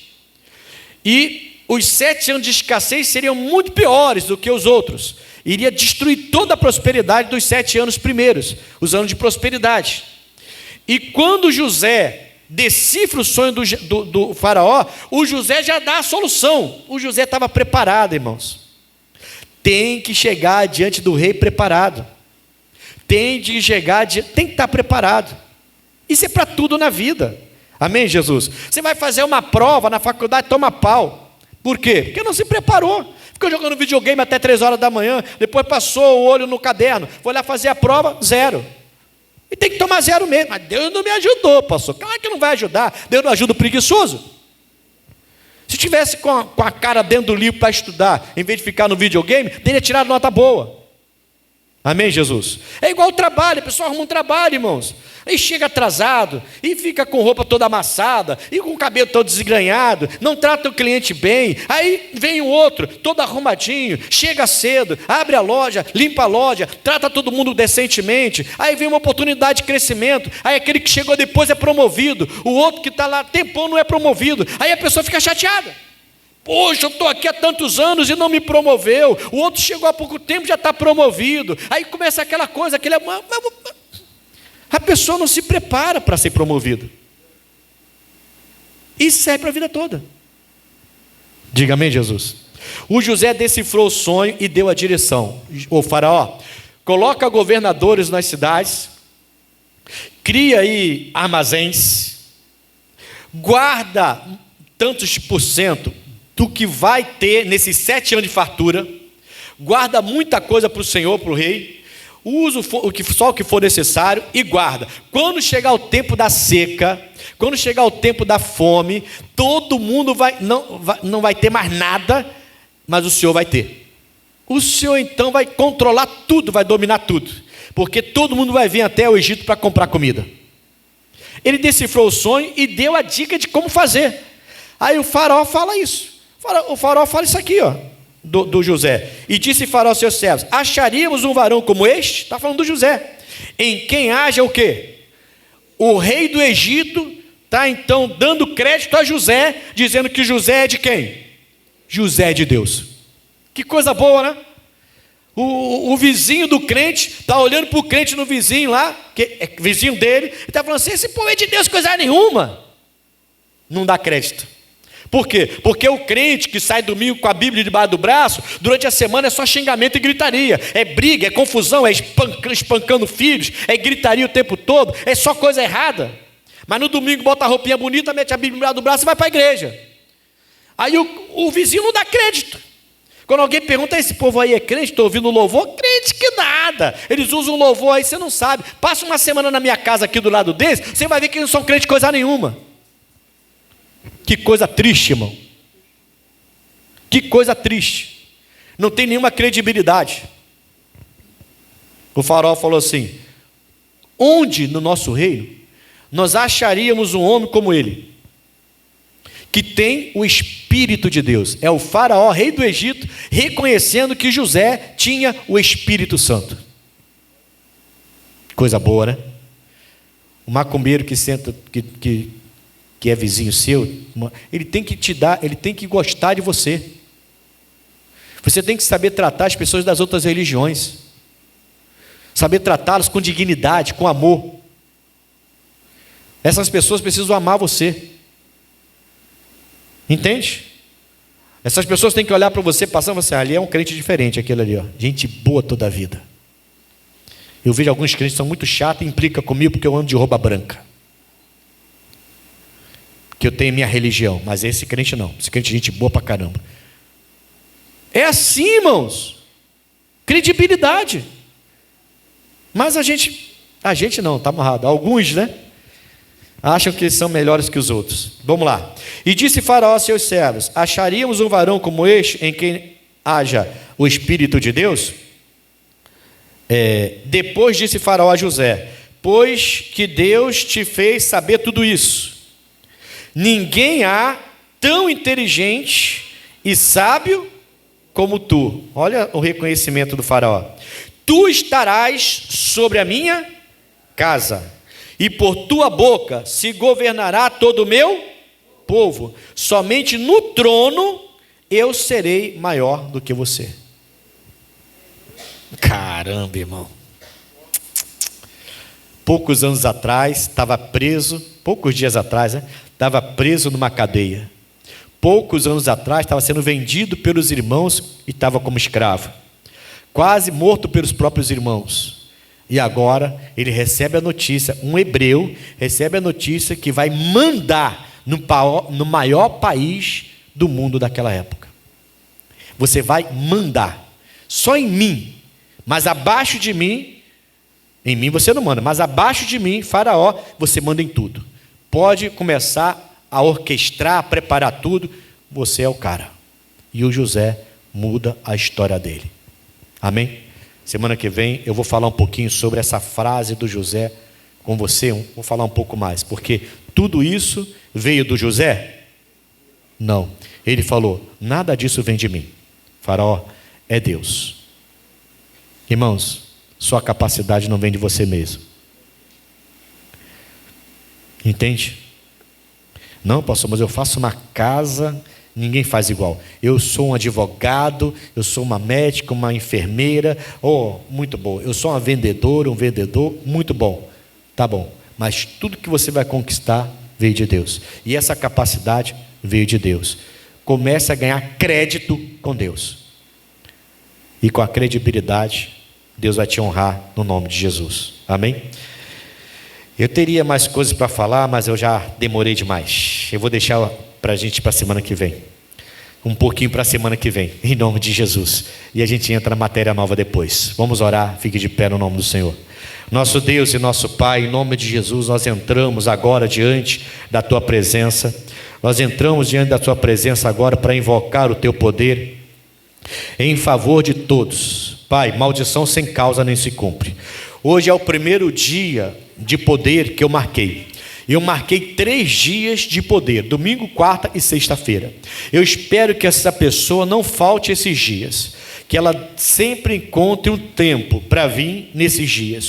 [SPEAKER 3] E os 7 anos de escassez seriam muito piores do que os outros. Iria destruir toda a prosperidade dos 7 anos primeiros, os anos de prosperidade. E quando José decifra o sonho do faraó, o José já dá a solução. O José estava preparado, irmãos. Tem que chegar diante do rei preparado. Tem que estar preparado. Isso é para tudo na vida. Amém, Jesus? Você vai fazer uma prova na faculdade, toma pau. Por quê? Porque não se preparou. Ficou jogando videogame até 3 horas da manhã, depois passou o olho no caderno, foi lá fazer a prova, 0. E tem que tomar 0 mesmo. Mas Deus não me ajudou, pastor. Claro que não vai ajudar. Deus não ajuda o preguiçoso. Se tivesse com a cara dentro do livro para estudar, em vez de ficar no videogame, teria tirado nota boa. Amém, Jesus? É igual o trabalho, a pessoa arruma um trabalho, irmãos. Aí chega atrasado, e fica com roupa toda amassada, e com o cabelo todo desgrenhado, não trata o cliente bem. Aí vem o outro, todo arrumadinho, chega cedo, abre a loja, limpa a loja, trata todo mundo decentemente. Aí vem uma oportunidade de crescimento. Aí aquele que chegou depois é promovido, o outro que está lá tempão não é promovido. Aí a pessoa fica chateada. Poxa, eu estou aqui há tantos anos e não me promoveu. O outro chegou há pouco tempo e já está promovido. Aí começa aquela coisa, a pessoa não se prepara para ser promovida. Isso serve para a vida toda. Diga amém, Jesus. O José decifrou o sonho e deu a direção. O faraó, coloca governadores nas cidades, cria aí armazéns, guarda tantos por cento do que vai ter nesses 7 anos de fartura, guarda muita coisa para o Senhor, para o rei, usa só o que for necessário e guarda. Quando chegar o tempo da seca, quando chegar o tempo da fome, todo mundo não vai ter mais nada, mas o Senhor vai ter. O Senhor então vai controlar tudo, vai dominar tudo, porque todo mundo vai vir até o Egito para comprar comida. Ele decifrou o sonho e deu a dica de como fazer. Aí o faraó fala isso. O faraó fala isso aqui, ó, do José. E disse Faraó aos seus servos: acharíamos um varão como este, está falando do José, em quem haja o quê? O rei do Egito está então dando crédito a José, dizendo que José é de quem? José é de Deus. Que coisa boa, né? O vizinho do crente está olhando para o crente no vizinho lá, que é vizinho dele, e está falando assim: esse povo é de Deus, coisa nenhuma. Não dá crédito. Por quê? Porque o crente que sai domingo com a Bíblia debaixo do braço, durante a semana é só xingamento e gritaria, é briga, é confusão, é espancando filhos, é gritaria o tempo todo, é só coisa errada. Mas no domingo bota a roupinha bonita, mete a Bíblia debaixo do braço e vai para a igreja. Aí o vizinho não dá crédito. Quando alguém pergunta: esse povo aí é crente? Estou ouvindo louvor? Crente que nada. Eles usam louvor aí, você não sabe. Passa uma semana na minha casa aqui do lado desse, você vai ver que eles não são crentes coisa nenhuma. Que coisa triste, irmão. Que coisa triste. Não tem nenhuma credibilidade. O faraó falou assim: onde no nosso reino nós acharíamos um homem como ele, que tem o Espírito de Deus? É o faraó, rei do Egito, reconhecendo que José tinha o Espírito Santo. Coisa boa, né? O macumbeiro que senta, que é vizinho seu, ele tem que te dar, ele tem que gostar de você. Você tem que saber tratar as pessoas das outras religiões. saber tratá-los com dignidade, com amor. Essas pessoas precisam amar você. Entende? Essas pessoas têm que olhar para você passando e falar assim, ali é um crente diferente, aquele ali, ó. Gente boa toda a vida. Eu vejo alguns crentes que são muito chatos e implicam comigo porque eu ando de roupa branca. Que eu tenho minha religião, mas esse crente não. Esse crente é gente boa pra caramba. É assim, irmãos. Credibilidade. Mas a gente não, está amarrado. Alguns, né? Acham que são melhores que os outros. Vamos lá. E disse Faraó a seus servos: acharíamos um varão como este, em quem haja o Espírito de Deus? Depois disse Faraó a José: pois que Deus te fez saber tudo isso, ninguém há tão inteligente e sábio como tu. Olha o reconhecimento do Faraó. Tu estarás sobre a minha casa, e por tua boca se governará todo o meu povo. Somente no trono eu serei maior do que você. Caramba, irmão. Poucos anos atrás, estava preso, poucos dias atrás, né? Estava preso numa cadeia. Poucos anos atrás, estava sendo vendido pelos irmãos e estava como escravo. Quase morto pelos próprios irmãos. E agora ele recebe a notícia, um hebreu recebe a notícia que vai mandar no maior país do mundo daquela época. Você vai mandar, só em mim, mas abaixo de mim, em mim você não manda, mas abaixo de mim, Faraó, você manda em tudo. Pode começar a orquestrar, a preparar tudo, você é o cara. E o José muda a história dele. Amém? Semana que vem eu vou falar um pouquinho sobre essa frase do José com você, vou falar um pouco mais, porque tudo isso veio do José? Não. Ele falou, nada disso vem de mim. Faraó, é Deus. Irmãos, sua capacidade não vem de você mesmo. Entende? Não, pastor, mas eu faço uma casa, ninguém faz igual. Eu sou um advogado, eu sou uma médica, uma enfermeira, muito bom. Eu sou uma vendedora, um vendedor, muito bom. Tá bom, mas tudo que você vai conquistar veio de Deus. E essa capacidade veio de Deus. Comece a ganhar crédito com Deus. E com a credibilidade, Deus vai te honrar no nome de Jesus. Amém? Eu teria mais coisas para falar, mas eu já demorei demais. Eu vou deixar para a gente para a semana que vem. Um pouquinho para a semana que vem, em nome de Jesus. E a gente entra na matéria nova depois. Vamos orar, fique de pé no nome do Senhor. Nosso Deus e nosso Pai, em nome de Jesus, nós entramos agora diante da Tua presença. Nós entramos diante da Tua presença agora para invocar o Teu poder em favor de todos. Pai, maldição sem causa nem se cumpre. Hoje é o primeiro dia de poder que eu marquei. Eu marquei 3 dias de poder, domingo, quarta e sexta-feira. Eu espero que essa pessoa não falte esses dias, que ela sempre encontre um tempo para vir nesses dias.